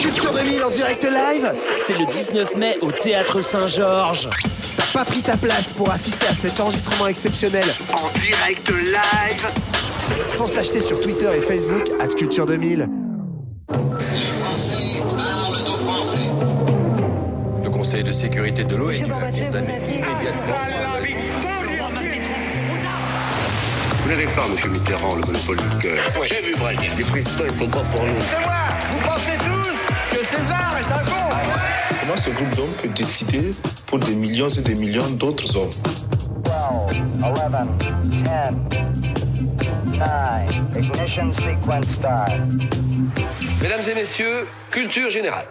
Culture 2000 en direct live. C'est le 19 mai au Théâtre Saint-Georges. T'as pas pris ta place pour assister à cet enregistrement exceptionnel en direct live. Fonce l'acheter sur Twitter et Facebook @Culture 2000. Le Conseil de sécurité de l'ONU a condamné immédiatement. Vous n'avez pas, M. Mitterrand, le monopole du cœur. Ouais, j'ai vu Brel. Les présidents, ils sont pas pour nous. C'est moi. Vous pensez tous que César est un con. Comment ce groupe d'hommes peut décider pour des millions et des millions d'autres hommes? 12, 11, 10, 9, ignition sequence start. Mesdames et messieurs, culture générale.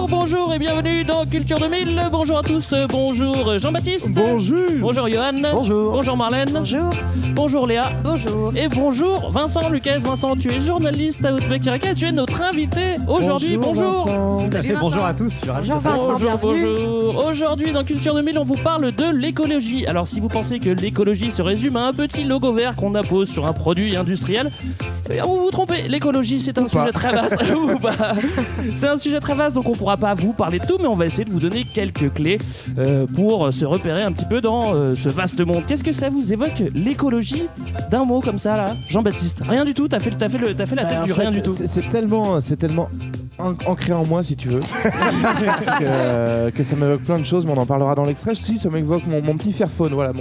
Bonjour et bienvenue dans Culture 2000. Bonjour à tous, bonjour Jean-Baptiste. Bonjour. Bonjour Johan. Bonjour. Bonjour Marlène. Bonjour. Bonjour Léa. Bonjour. Et bonjour Vincent Lucas. Vincent, tu es journaliste à Ouzbek-Erika. Tu es notre invité aujourd'hui. Bonjour. Bonjour à tous. Bonjour. Aujourd'hui dans Culture 2000, on vous parle de l'écologie. Alors si vous pensez que l'écologie se résume à un petit logo vert qu'on appose sur un produit industriel, vous vous trompez. L'écologie, c'est un sujet très vaste. C'est un sujet très vaste, donc on pourra pas vous parler de tout, mais on va essayer de vous donner quelques clés pour se repérer un petit peu dans ce vaste monde. Qu'est-ce que ça vous évoque, l'écologie, d'un mot comme ça là, Jean-Baptiste? Rien du tout. T'as fait la tête du rien du tout. C'est tellement ancré en moi, si tu veux, que ça m'évoque plein de choses, mais on en parlera dans l'extrait. Si, ça m'évoque mon petit Fairphone. Voilà,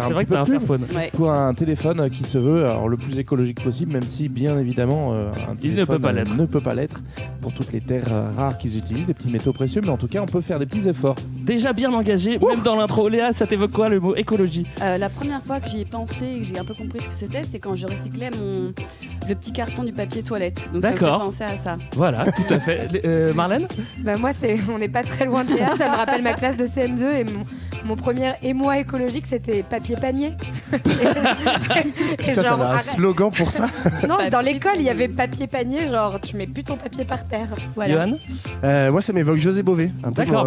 c'est vrai que t'as un Fairphone. Ouais. Pour un téléphone qui se veut le plus écologique possible, même si bien évidemment un Il ne peut pas l'être. ne peut pas l'être pour toutes les terres rares qu'ils utilisent, des petits métaux précieux, mais en tout cas on peut faire des petits efforts. Déjà bien engagé, même dans l'intro. Léa, ça t'évoque quoi le mot écologie? La première fois que j'y ai pensé et que j'ai un peu compris ce que c'était, c'est quand je recyclais le petit carton du papier toilette. Donc D'accord. ça me fait penser à ça. Voilà, tout à fait. Marlène? Moi, on n'est pas très loin de Léa. Ça me rappelle ma classe de CM2 et mon premier émoi écologique, c'était papier panier. Et genre, t'avais un slogan pour ça? Non, dans l'école, il y avait papier panier, genre tu mets plus ton papier par terre. Voilà. Johan? Moi, ça m'évoque José Bové. Un peu D'accord,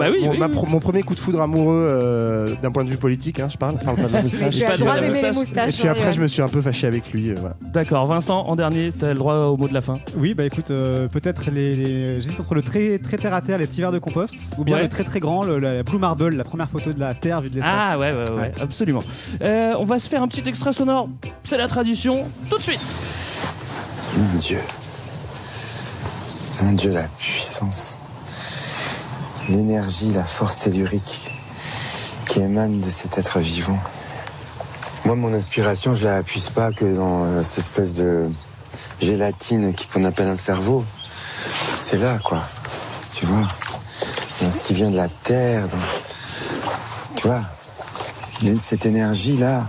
mon premier coup de foudre amoureux d'un point de vue politique, je parle pas de la Mais tu as le droit d'aimer les moustaches. Et puis après, je me suis un peu fâché avec lui. Voilà. D'accord, Vincent, en dernier, t'as le droit au mot de la fin. Oui, écoute, peut-être j'hésite entre le très très terre à terre, les petits verres de compost, ou bien le très très grand, la Blue Marble, la première photo de la Terre vue de l'espace. Ah ouais, absolument. On va se faire un petit extrait sonore, c'est la tradition, tout de suite. Mon Dieu, la puissance, l'énergie, la force tellurique qui émane de cet être vivant. Moi, mon inspiration, je la puise pas que dans cette espèce de gélatine qu'on appelle un cerveau. C'est là, quoi. Tu vois, c'est dans ce qui vient de la terre. Tu vois, cette énergie-là.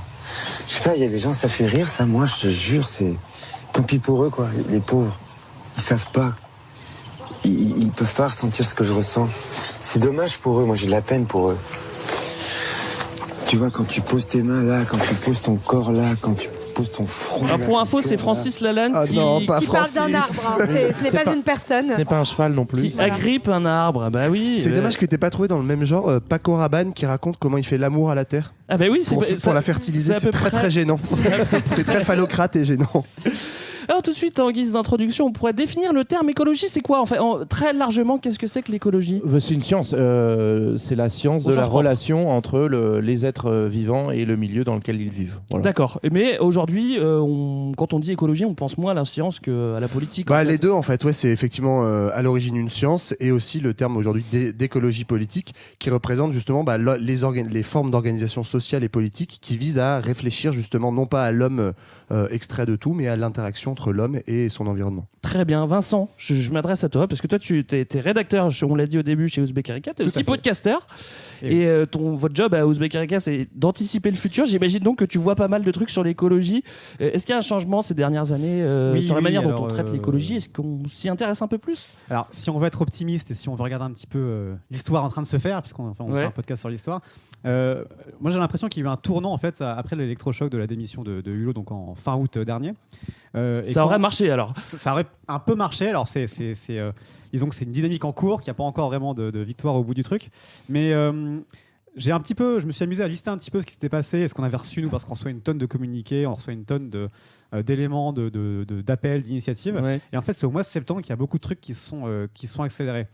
Je sais pas, il y a des gens, ça fait rire, ça. Moi, je te jure, c'est... Tant pis pour eux, quoi. Les pauvres, ils savent pas. Ils peuvent pas ressentir ce que je ressens. C'est dommage pour eux, moi j'ai de la peine pour eux. Tu vois, quand tu poses tes mains là, quand tu poses ton corps là, quand tu poses ton front. Alors pour info, c'est Francis Lalanne qui parle d'un arbre. Ce n'est pas une personne. Ce n'est pas un cheval non plus. Qui agrippe un arbre. Bah oui. C'est dommage que t'aies pas trouvé dans le même genre Paco Rabanne qui raconte comment il fait l'amour à la terre. Ah bah oui, pour la fertiliser, c'est très très gênant. C'est très phallocrate et gênant. Alors tout de suite, en guise d'introduction, on pourrait définir le terme écologie. C'est quoi en fait, très largement, qu'est-ce que c'est que l'écologie? C'est une science. C'est la science de la relation entre les êtres vivants et le milieu dans lequel ils vivent. Voilà. D'accord. Mais aujourd'hui, quand on dit écologie, on pense moins à la science qu'à la politique. Les deux en fait. Ouais, c'est effectivement à l'origine une science et aussi le terme aujourd'hui d'écologie politique qui représente justement les formes d'organisation sociale et politique qui visent à réfléchir justement non pas à l'homme extrait de tout, mais à l'interaction entre l'homme et son environnement. Très bien. Vincent, je m'adresse à toi parce que toi, tu es rédacteur, on l'a dit au début, chez Ouzbek-Erika. Tu es aussi podcasteur. Et votre job à Ouzbek-Erika, c'est d'anticiper le futur. J'imagine donc que tu vois pas mal de trucs sur l'écologie. Est-ce qu'il y a un changement ces dernières années sur la manière dont on traite l'écologie? Est-ce qu'on s'y intéresse un peu plus? Alors, si on veut être optimiste et si on veut regarder un petit peu l'histoire en train de se faire, puisqu'on fait un podcast sur l'histoire, moi j'ai l'impression qu'il y a eu un tournant en fait après l'électrochoc de la démission de Hulot, donc en fin août dernier. Ça aurait marché alors. Ça aurait un peu marché. Alors disons que c'est une dynamique en cours, qu'il n'y a pas encore vraiment de victoire au bout du truc. Mais je me suis amusé à lister un petit peu ce qui s'était passé et ce qu'on avait reçu nous, parce qu'on reçoit une tonne de communiqués, on reçoit une tonne d'éléments, d'appels, d'initiatives. Ouais. Et en fait, c'est au mois de septembre qu'il y a beaucoup de trucs qui sont accélérés.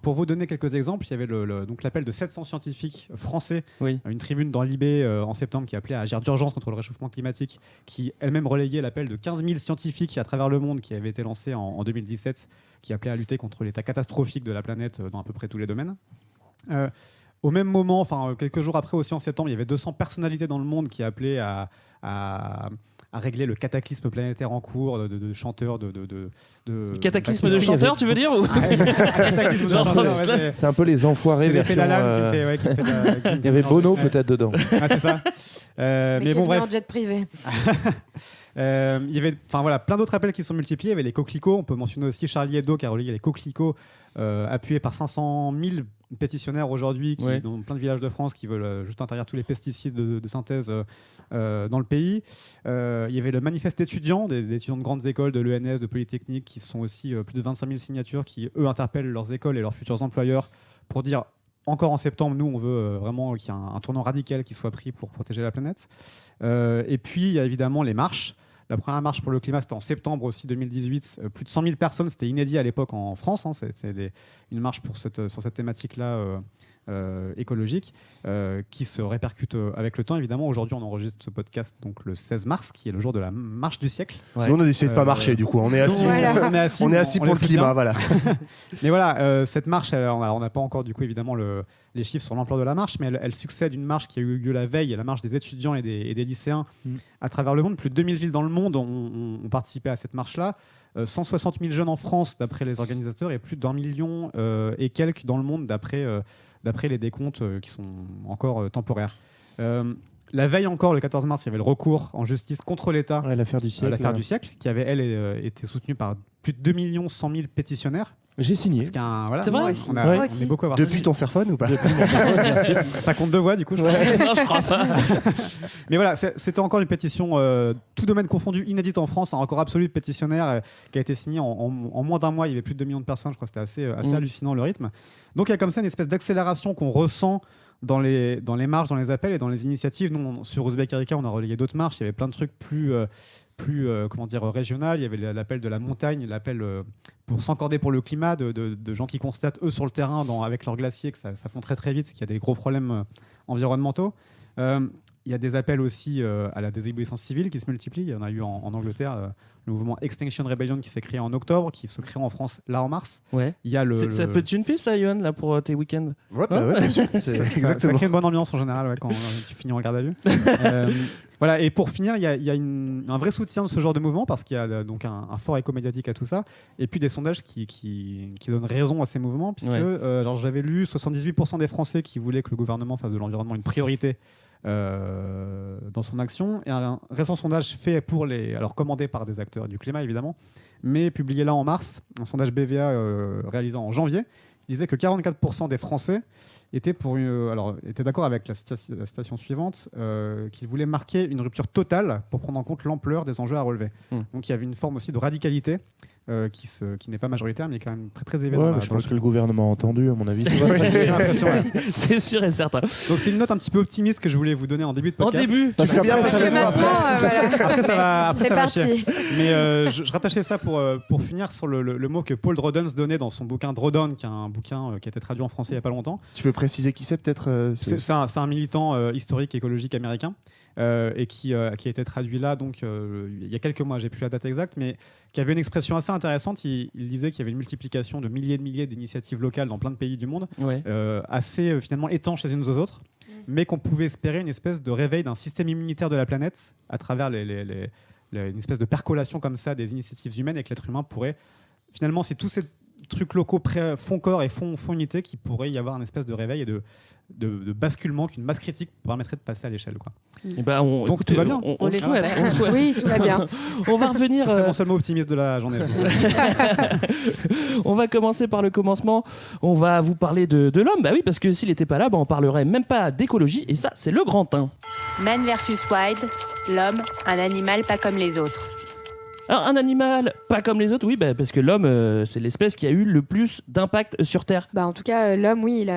Pour vous donner quelques exemples, il y avait donc l'appel de 700 scientifiques français, une tribune dans l'IB en septembre qui appelait à agir d'urgence contre le réchauffement climatique, qui elle-même relayait l'appel de 15 000 scientifiques à travers le monde qui avait été lancé en 2017, qui appelait à lutter contre l'état catastrophique de la planète dans à peu près tous les domaines. Au même moment, quelques jours après aussi en septembre, il y avait 200 personnalités dans le monde qui appelaient à régler le cataclysme planétaire en cours de chanteurs Cataclysme de chanteurs, tu veux dire ou... C'est un peu les enfoirés version... Il y avait Bono peut-être dedans. Ah, c'est ça. Mais bon, bref. En jet privé. Il y avait plein d'autres appels qui sont multipliés. Il y avait les coquelicots. On peut mentionner aussi Charlie Hebdo qui a relayé les coquelicots, appuyés par 500 000 pétitionnaires aujourd'hui dans plein de villages de France qui veulent juste interdire tous les pesticides de synthèse dans le pays. Il y avait le manifeste étudiant, des étudiants de grandes écoles, de l'ENS, de Polytechnique, qui sont aussi plus de 25 000 signatures, qui eux interpellent leurs écoles et leurs futurs employeurs pour dire encore en septembre, nous on veut vraiment qu'il y ait un tournant radical qui soit pris pour protéger la planète. Et puis il y a évidemment les marches. La première marche pour le climat, c'était en septembre aussi 2018. Plus de 100 000 personnes, c'était inédit à l'époque en France. Une marche sur cette thématique-là écologique qui se répercute avec le temps. Évidemment, aujourd'hui, on enregistre ce podcast donc le 16 mars, qui est le jour de la marche du siècle. Ouais. Nous, on a décidé de pas marcher, du coup. On est assis, on est assis pour le climat, voilà. Mais voilà, cette marche, on n'a pas encore, du coup, évidemment, les chiffres sur l'ampleur de la marche, mais elle succède une marche qui a eu lieu la veille, la marche des étudiants et des lycéens à travers le monde. Plus de 2000 villes dans le monde ont participé à cette marche-là. 160 000 jeunes en France, d'après les organisateurs, et plus d'1 million et quelques dans le monde, d'après les décomptes qui sont encore temporaires. La veille encore, le 14 mars, il y avait le recours en justice contre l'État, l'affaire du siècle, qui avait, elle, été soutenue par plus de 2 100 000 pétitionnaire. J'ai signé. C'est vrai aussi. On est beaucoup à avoir Depuis ton Fairphone ou pas? Ça compte 2 voix du coup. Non, je crois pas. Mais voilà, c'était encore une pétition, tout domaine confondu, inédite en France, un record absolu de pétitionnaires qui a été signé en moins d'un mois. Il y avait plus de 2 millions de personnes, je crois que c'était assez hallucinant le rythme. Donc il y a comme ça une espèce d'accélération qu'on ressent dans les marches, dans les appels et dans les initiatives. Nous, sur Uzbek Erika, on a relayé d'autres marches. Il y avait plein de trucs plus régional. Il y avait l'appel de la montagne, l'appel pour s'encorder pour le climat, de gens qui constatent, eux, sur le terrain, avec leurs glaciers, que ça fond très très vite, qu'il y a des gros problèmes environnementaux. Il y a des appels aussi à la désobéissance civile qui se multiplient. Il y en a eu en Angleterre, le mouvement Extinction Rebellion qui s'est créé en octobre, qui se crée en France là en mars. Ouais. Il y a Ça peut être une piste, ça, Yohan, là, pour tes week-ends? Ouais, bien sûr. Ça crée une bonne ambiance en général quand tu finis en garde à vue. Voilà, et pour finir, il y a un vrai soutien de ce genre de mouvement parce qu'il y a donc un fort écho médiatique à tout ça, et puis des sondages qui donnent raison à ces mouvements, puisque alors j'avais lu 78% des Français qui voulaient que le gouvernement fasse de l'environnement une priorité dans son action, et un récent sondage fait commandé par des acteurs du climat évidemment, mais publié là en mars, un sondage BVA réalisé en janvier, il disait que 44% des Français étaient d'accord avec la citation suivante, qu'ils voulaient marquer une rupture totale pour prendre en compte l'ampleur des enjeux à relever. Donc il y avait une forme aussi de radicalité qui n'est pas majoritaire, mais qui est quand même très très élevée. Je pense que le gouvernement a entendu, à mon avis. C'est sûr et certain. Donc c'est une note un petit peu optimiste que je voulais vous donner en début de podcast. En début, tu fais bien parce que Après, ça va chier. Mais je rattachais ça pour finir sur le mot que Paul Drodon donnait dans son bouquin Drawdown, qui est un bouquin qui a été traduit en français il n'y a pas longtemps. Tu peux préciser qui c'est peut-être? C'est un militant historique écologique américain et qui a été traduit là donc il y a quelques mois, j'ai plus la date exacte, mais qui avait une expression assez intéressante. Il disait qu'il y avait une multiplication de milliers d'initiatives locales dans plein de pays du monde, assez finalement étanches les unes aux autres, mais qu'on pouvait espérer une espèce de réveil d'un système immunitaire de la planète à travers une espèce de percolation comme ça des initiatives humaines, et que l'être humain pourrait finalement, c'est tous ces trucs locaux font corps et font unité, qu'il pourrait y avoir un espèce de réveil et de basculement, qu'une masse critique permettrait de passer à l'échelle, quoi. Et donc tout va bien. On l'espère. Oui, tout va bien. On va revenir. C'est mon seul mot optimiste de la journée. On va commencer par le commencement. On va vous parler de l'homme. Bah oui, parce que s'il n'était pas là, on parlerait même pas d'écologie. Et ça, c'est le grand 1. Man vs Wild, l'homme, un animal pas comme les autres. Alors, un animal pas comme les autres, oui, parce que l'homme, c'est l'espèce qui a eu le plus d'impact sur Terre. En tout cas, l'homme, oui,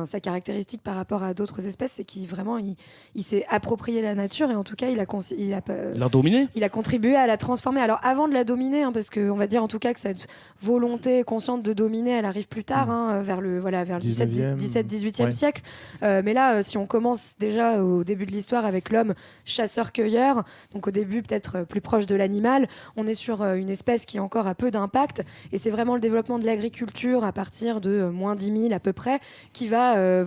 sa caractéristique par rapport à d'autres espèces, c'est qu'il vraiment, il s'est approprié la nature et en tout cas, il l'a dominée. Il a contribué à la transformer. Alors, avant de la dominer, parce qu'on va dire en tout cas que cette volonté consciente de dominer, elle arrive plus tard, vers le 17-18e siècle. Mais là, si on commence déjà au début de l'histoire avec l'homme chasseur-cueilleur, donc au début peut-être plus proche de l'animal, on est sur une espèce qui encore a peu d'impact et c'est vraiment le développement de l'agriculture à partir de moins 10 000 à peu près qui va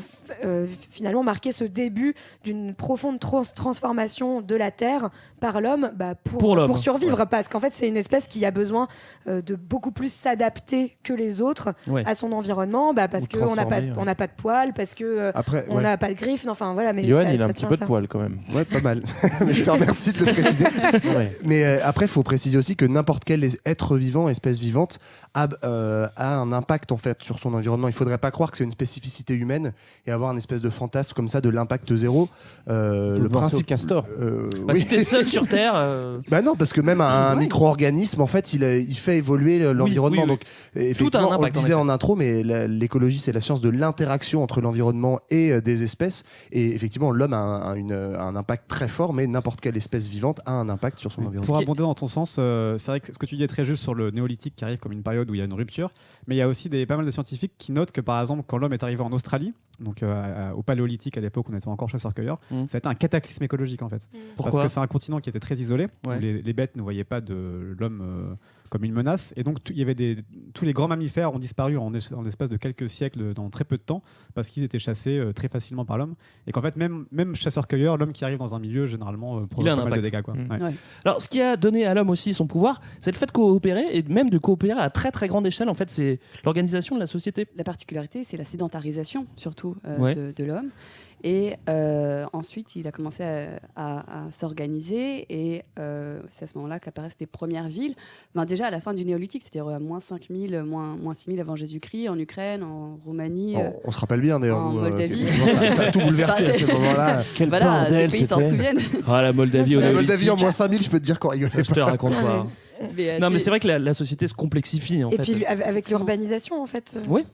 finalement marquer ce début d'une profonde transformation de la Terre par l'homme pour survivre, parce qu'en fait c'est une espèce qui a besoin de beaucoup plus s'adapter que les autres à son environnement, parce qu'on n'a pas de poils, parce qu'on n'a pas de griffes, enfin voilà. Mais Johan, il a un petit peu de poils quand même. Ouais, pas mal. Mais je te remercie de le préciser. Mais après, il faut préciser aussi que n'importe quel être vivant, espèce vivante, a un impact en fait sur son environnement. Il ne faudrait pas croire que c'est une spécificité humaine et avoir une espèce de fantasme comme ça de l'impact zéro. Le principe castor. Si t'es seul sur Terre. Non, parce que même un micro-organisme, en fait, il fait évoluer l'environnement. Donc, effectivement, on le disait en intro, mais l'écologie, c'est la science de l'interaction entre l'environnement et des espèces. Et effectivement, l'homme a un impact très fort, mais n'importe quelle espèce vivante a un impact sur son environnement. Pour abonder dans ton sens, c'est vrai que ce que tu dis est très juste sur le néolithique qui arrive comme une période où il y a une rupture, mais il y a aussi pas mal de scientifiques qui notent que par exemple quand l'homme est arrivé en Australie, donc au paléolithique à l'époque où on était encore chasseurs-cueilleurs, ça a été un cataclysme écologique en fait. Pourquoi ? Parce que c'est un continent qui était très isolé, où les bêtes ne voyaient pas de l'homme comme une menace, et donc il y avait tous les grands mammifères ont disparu en l'espace de quelques siècles dans très peu de temps parce qu'ils étaient chassés très facilement par l'homme, et qu'en fait même chasseur-cueilleur, l'homme qui arrive dans un milieu généralement provoque pas mal de dégâts, quoi. Alors ce qui a donné à l'homme aussi son pouvoir, c'est le fait de coopérer, et même de coopérer à très très grande échelle. En fait, c'est l'organisation de la société. La particularité, c'est la sédentarisation surtout de l'homme. Et ensuite, il a commencé à s'organiser, et c'est à ce moment-là qu'apparaissent les premières villes. Déjà à la fin du néolithique, c'est-à-dire à moins 5000, moins 6000 avant Jésus-Christ, en Ukraine, en Roumanie. On se rappelle bien d'ailleurs. En Moldavie. Ça a tout bouleversé à ce moment-là. Quel bordel, ces pays s'en souviennent. La Moldavie au Moldavie en moins 5000, je peux te dire qu'on rigolait pas. Je te raconte pas. Mais c'est vrai que la société se complexifie en fait. Et puis avec l'urbanisation en fait. Oui.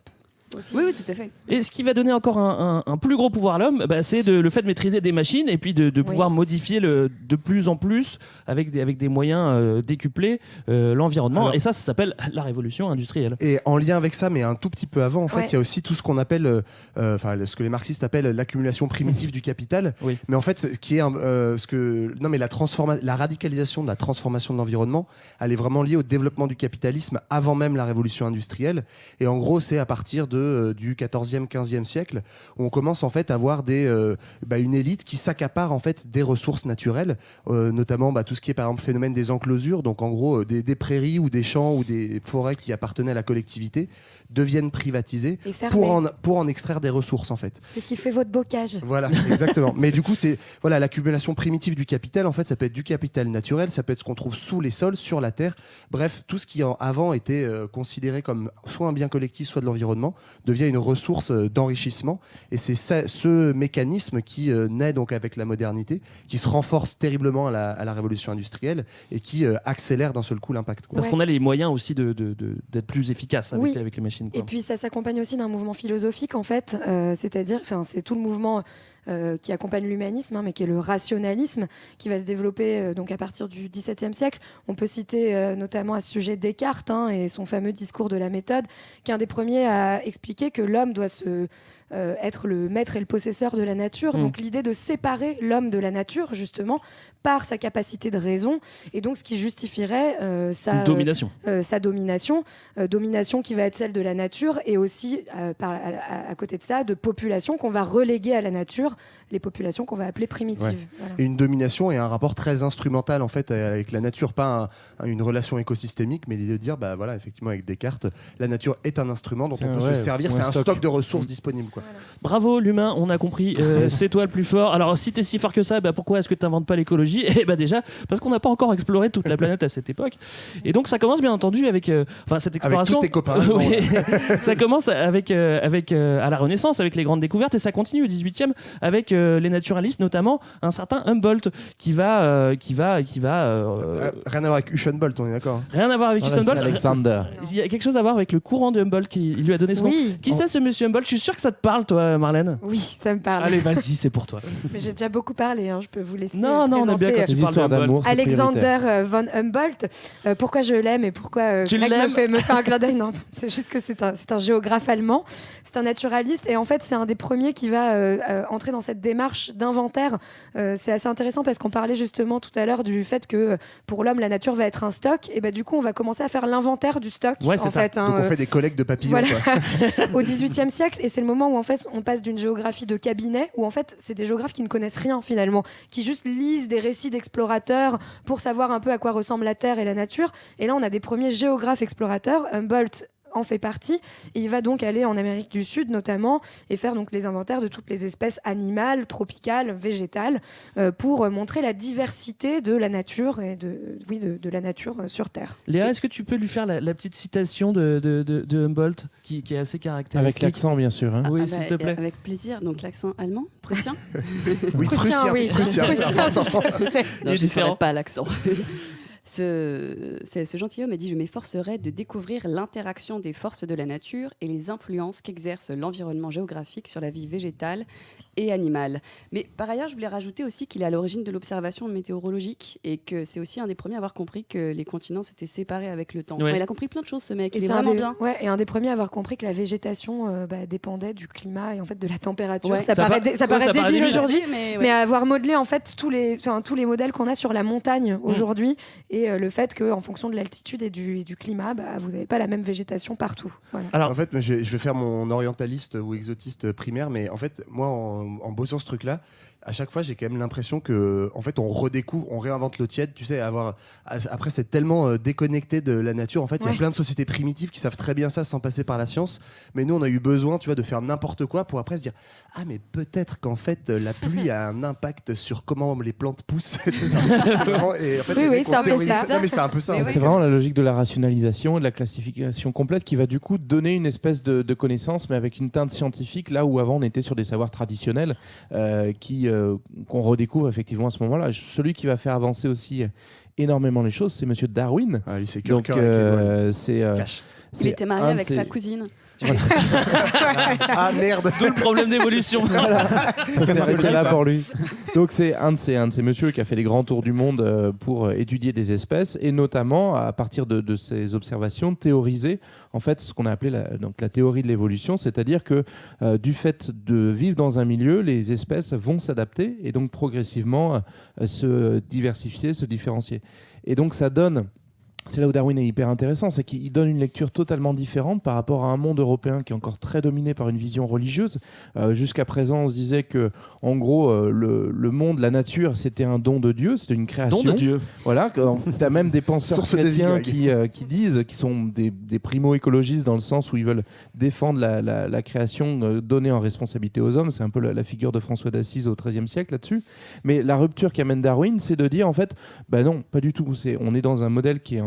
Oui, tout à fait. Et ce qui va donner encore un plus gros pouvoir à l'homme, c'est le fait de maîtriser des machines et puis de pouvoir modifier de plus en plus avec des moyens décuplés l'environnement. Alors, et ça s'appelle la révolution industrielle. Et en lien avec ça, mais un tout petit peu avant, en fait, il y a aussi tout ce qu'on appelle, ce que les marxistes appellent l'accumulation primitive du capital. Oui. Mais en fait, qui est la radicalisation de la transformation de l'environnement, elle est vraiment liée au développement du capitalisme avant même la révolution industrielle. Et en gros, c'est à partir du 14e, 15e siècle, où on commence en fait à avoir une élite qui s'accapare en fait des ressources naturelles, notamment tout ce qui est par exemple phénomène des enclosures, donc en gros des prairies ou des champs ou des forêts qui appartenaient à la collectivité deviennent privatisées pour en extraire des ressources en fait. C'est ce qui fait votre bocage. Voilà, exactement. Mais du coup, c'est l'accumulation primitive du capital. En fait, ça peut être du capital naturel, ça peut être ce qu'on trouve sous les sols, sur la terre. Bref, tout ce qui avant était considéré comme soit un bien collectif, soit de l'environnement, devient une ressource d'enrichissement. Et c'est ce mécanisme qui naît donc avec la modernité, qui se renforce terriblement à la révolution industrielle et qui accélère d'un seul coup l'impact. Parce qu'on a les moyens aussi d'être plus efficace avec les machines. Et puis ça s'accompagne aussi d'un mouvement philosophique en fait, c'est-à-dire, c'est tout le mouvement qui accompagne l'humanisme, mais qui est le rationalisme, qui va se développer donc à partir du XVIIe siècle. On peut citer notamment à ce sujet Descartes et son fameux discours de la méthode, qui est un des premiers à expliquer que l'homme doit être le maître et le possesseur de la nature. Donc l'idée de séparer l'homme de la nature, justement, par sa capacité de raison, et donc ce qui justifierait sa domination. Domination qui va être celle de la nature, et aussi, à côté de ça, de populations qu'on va reléguer à la nature, les populations qu'on va appeler primitives. Ouais. Voilà. Et une domination et un rapport très instrumental en fait avec la nature, pas une relation écosystémique, mais l'idée de dire, effectivement, avec Descartes, la nature est un instrument dont on peut se servir, c'est un stock de ressources disponibles. Voilà. Bravo l'humain, on a compris, c'est toi le plus fort. Alors si t'es si fort que ça, pourquoi est-ce que t'inventes pas l'écologie ? Déjà, parce qu'on n'a pas encore exploré toute la planète à cette époque. Et donc ça commence bien entendu avec cette exploration. Avec tous tes copains. Oui. Ça commence avec à la Renaissance, avec les grandes découvertes, et ça continue au 18e avec les naturalistes, notamment un certain Humboldt qui va rien à voir avec Usain Bolt, on est d'accord? Rien à voir avec Usain Bolt. Alexander. Il y a quelque chose à voir avec le courant de Humboldt qui lui a donné ce nom. Qui c'est ce monsieur Humboldt? Je suis sûr que ça te parle, toi, Marlène. Oui, ça me parle. Allez, vas-y, c'est pour toi. Mais j'ai déjà beaucoup parlé, je peux vous laisser. Non, on aime bien quand tu parles d'Humboldt. Alexander von Humboldt. Pourquoi je l'aime et pourquoi Greg me fait un clin d'œil? Non, c'est juste que c'est un géographe allemand. C'est un naturaliste et en fait, c'est un des premiers qui va entrer dans cette démarche d'inventaire. C'est assez intéressant parce qu'on parlait justement tout à l'heure du fait que pour l'homme, la nature va être un stock. Et du coup, on va commencer à faire l'inventaire du stock. Ouais, c'est ça. Donc on fait des collectes de papillons. Voilà. Au XVIIIe siècle, et c'est le moment où en fait, on passe d'une géographie de cabinet où en fait, c'est des géographes qui ne connaissent rien finalement, qui juste lisent des récits d'explorateurs pour savoir un peu à quoi ressemble la Terre et la nature. Et là, on a des premiers géographes explorateurs. Humboldt en fait partie, et il va donc aller en Amérique du Sud notamment et faire donc les inventaires de toutes les espèces animales, tropicales, végétales, pour montrer la diversité de la nature et de la nature sur Terre. Léa, est-ce que tu peux lui faire la petite citation de Humboldt qui est assez caractéristique? Avec l'accent, bien sûr. Oui, s'il te plaît. Avec plaisir. Donc l'accent allemand, prussien. Oui, prussien. Non, je ne ferai pas l'accent. Ce gentilhomme a dit « Je m'efforcerai de découvrir l'interaction des forces de la nature et les influences qu'exerce l'environnement géographique sur la vie végétale et animale. » Mais par ailleurs, je voulais rajouter aussi qu'il est à l'origine de l'observation météorologique et que c'est aussi un des premiers à avoir compris que les continents s'étaient séparés avec le temps. Ouais. Enfin, il a compris plein de choses, ce mec. Et il est vraiment bien. Ouais, et un des premiers à avoir compris que la végétation dépendait du climat et en fait de la température. Ouais. Ça paraît débile aujourd'hui, mais à avoir modelé en fait tous les modèles qu'on a sur la montagne aujourd'hui et le fait qu'en fonction de l'altitude et du climat, vous n'avez pas la même végétation partout. Voilà. Alors, en fait, je vais faire mon orientaliste ou exotiste primaire, mais en fait, moi, en bossant ce truc-là, à chaque fois, j'ai quand même l'impression que, en fait, on redécouvre, on réinvente l'eau tiède. Tu sais, après, c'est tellement déconnecté de la nature. En fait, il y a plein de sociétés primitives qui savent très bien ça sans passer par la science. Mais nous, on a eu besoin, tu vois, de faire n'importe quoi pour après se dire, ah, mais peut-être qu'en fait, la pluie a un impact sur comment les plantes poussent. C'est vraiment, et en fait, oui, c'est un peu ça. Non, mais c'est un peu ça. C'est vraiment la logique de la rationalisation et de la classification complète qui va du coup donner une espèce de connaissance, mais avec une teinte scientifique, là où avant on était sur des savoirs traditionnels qu'on redécouvre effectivement à ce moment-là. Celui qui va faire avancer aussi énormément les choses, c'est Monsieur Darwin. Ah, lui, c'est donc il était marié avec sa cousine. Ah merde. D'où le problème d'évolution. Voilà. Ça s'est arrêté là pour lui. Donc c'est un de ces messieurs qui a fait les grands tours du monde pour étudier des espèces et notamment à partir de ces observations théoriser en fait ce qu'on a appelé la théorie de l'évolution, c'est-à-dire que du fait de vivre dans un milieu, les espèces vont s'adapter et donc progressivement se diversifier, se différencier. Et donc ça donne... C'est là où Darwin est hyper intéressant, c'est qu'il donne une lecture totalement différente par rapport à un monde européen qui est encore très dominé par une vision religieuse. Jusqu'à présent, on se disait que, en gros, le monde, la nature, c'était un don de Dieu, c'était une création. Don de Dieu. Voilà. T'as même des penseurs chrétiens qui disent, qui sont des primo-écologistes dans le sens où ils veulent défendre la création donnée en responsabilité aux hommes. C'est un peu la figure de François d'Assise au XIIIe siècle là-dessus. Mais la rupture qu'amène Darwin, c'est de dire, en fait, non, pas du tout. On est dans un modèle qui est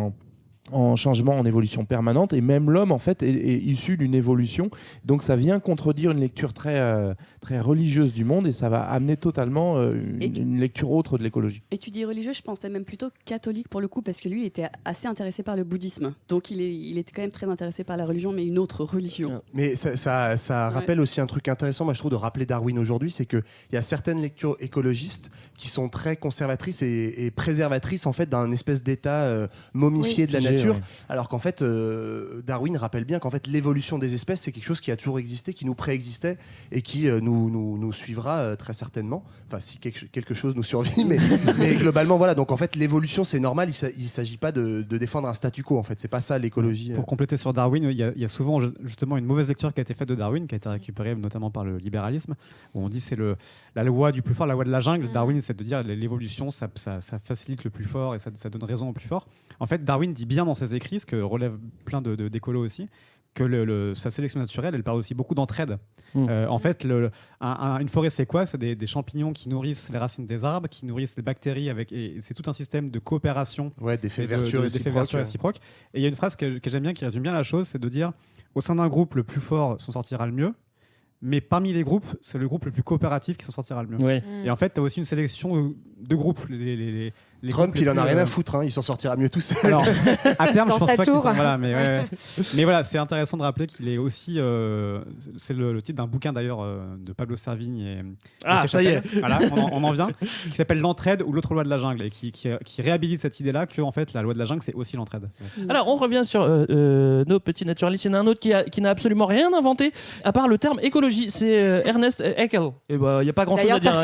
en changement, en évolution permanente, et même l'homme en fait est issu d'une évolution, donc ça vient contredire une lecture très religieuse du monde et ça va amener totalement une lecture autre de l'écologie. Et tu dis religieux, je pensais même plutôt catholique pour le coup, parce que lui il était assez intéressé par le bouddhisme, donc il était quand même très intéressé par la religion, mais une autre religion. Mais ça rappelle aussi un truc intéressant, moi je trouve, de rappeler Darwin aujourd'hui, c'est qu'il y a certaines lectures écologistes qui sont très conservatrices et préservatrices en fait d'un espèce d'état momifié de la nature. Alors qu'en fait, Darwin rappelle bien qu'en fait l'évolution des espèces c'est quelque chose qui a toujours existé, qui nous préexistait et qui nous suivra très certainement. Enfin, si quelque chose nous survit, mais globalement voilà. Donc en fait, l'évolution c'est normal. Il s'agit pas de défendre un statu quo. En fait, c'est pas ça l'écologie. Pour compléter sur Darwin, il y a souvent justement une mauvaise lecture qui a été faite de Darwin, qui a été récupérée notamment par le libéralisme, où on dit c'est la loi du plus fort, la loi de la jungle. Darwin, c'est de dire l'évolution, ça facilite le plus fort et ça donne raison au plus fort. En fait, Darwin dit bien dans ses écrits, ce que relèvent plein d'écolos aussi, que sa sélection naturelle, elle parle aussi beaucoup d'entraide. En fait, une forêt, c'est quoi ? C'est des champignons qui nourrissent les racines des arbres, qui nourrissent les bactéries, et c'est tout un système de coopération, d'effets vertueux réciproques. Et il y a une phrase que j'aime bien, qui résume bien la chose, c'est de dire, au sein d'un groupe, le plus fort s'en sortira le mieux, mais parmi les groupes, c'est le groupe le plus coopératif qui s'en sortira le mieux. Ouais. Et en fait, tu as aussi une sélection de groupes. Trump, il en a rien à foutre, hein, il s'en sortira mieux tout seul. Alors, à terme, Dans je pense sa pas tour. voilà, mais voilà, c'est intéressant de rappeler qu'il est aussi, c'est le titre d'un bouquin d'ailleurs de Pablo Servigne et ça y est. Voilà, on en vient, qui s'appelle L'entraide ou l'autre loi de la jungle et qui réhabilite cette idée-là que en fait la loi de la jungle c'est aussi l'entraide. Alors on revient sur nos petits naturalistes. Il y en a un autre qui n'a absolument rien inventé à part le terme écologie. C'est Ernest Haeckel. Et il y a pas grand-chose à dire.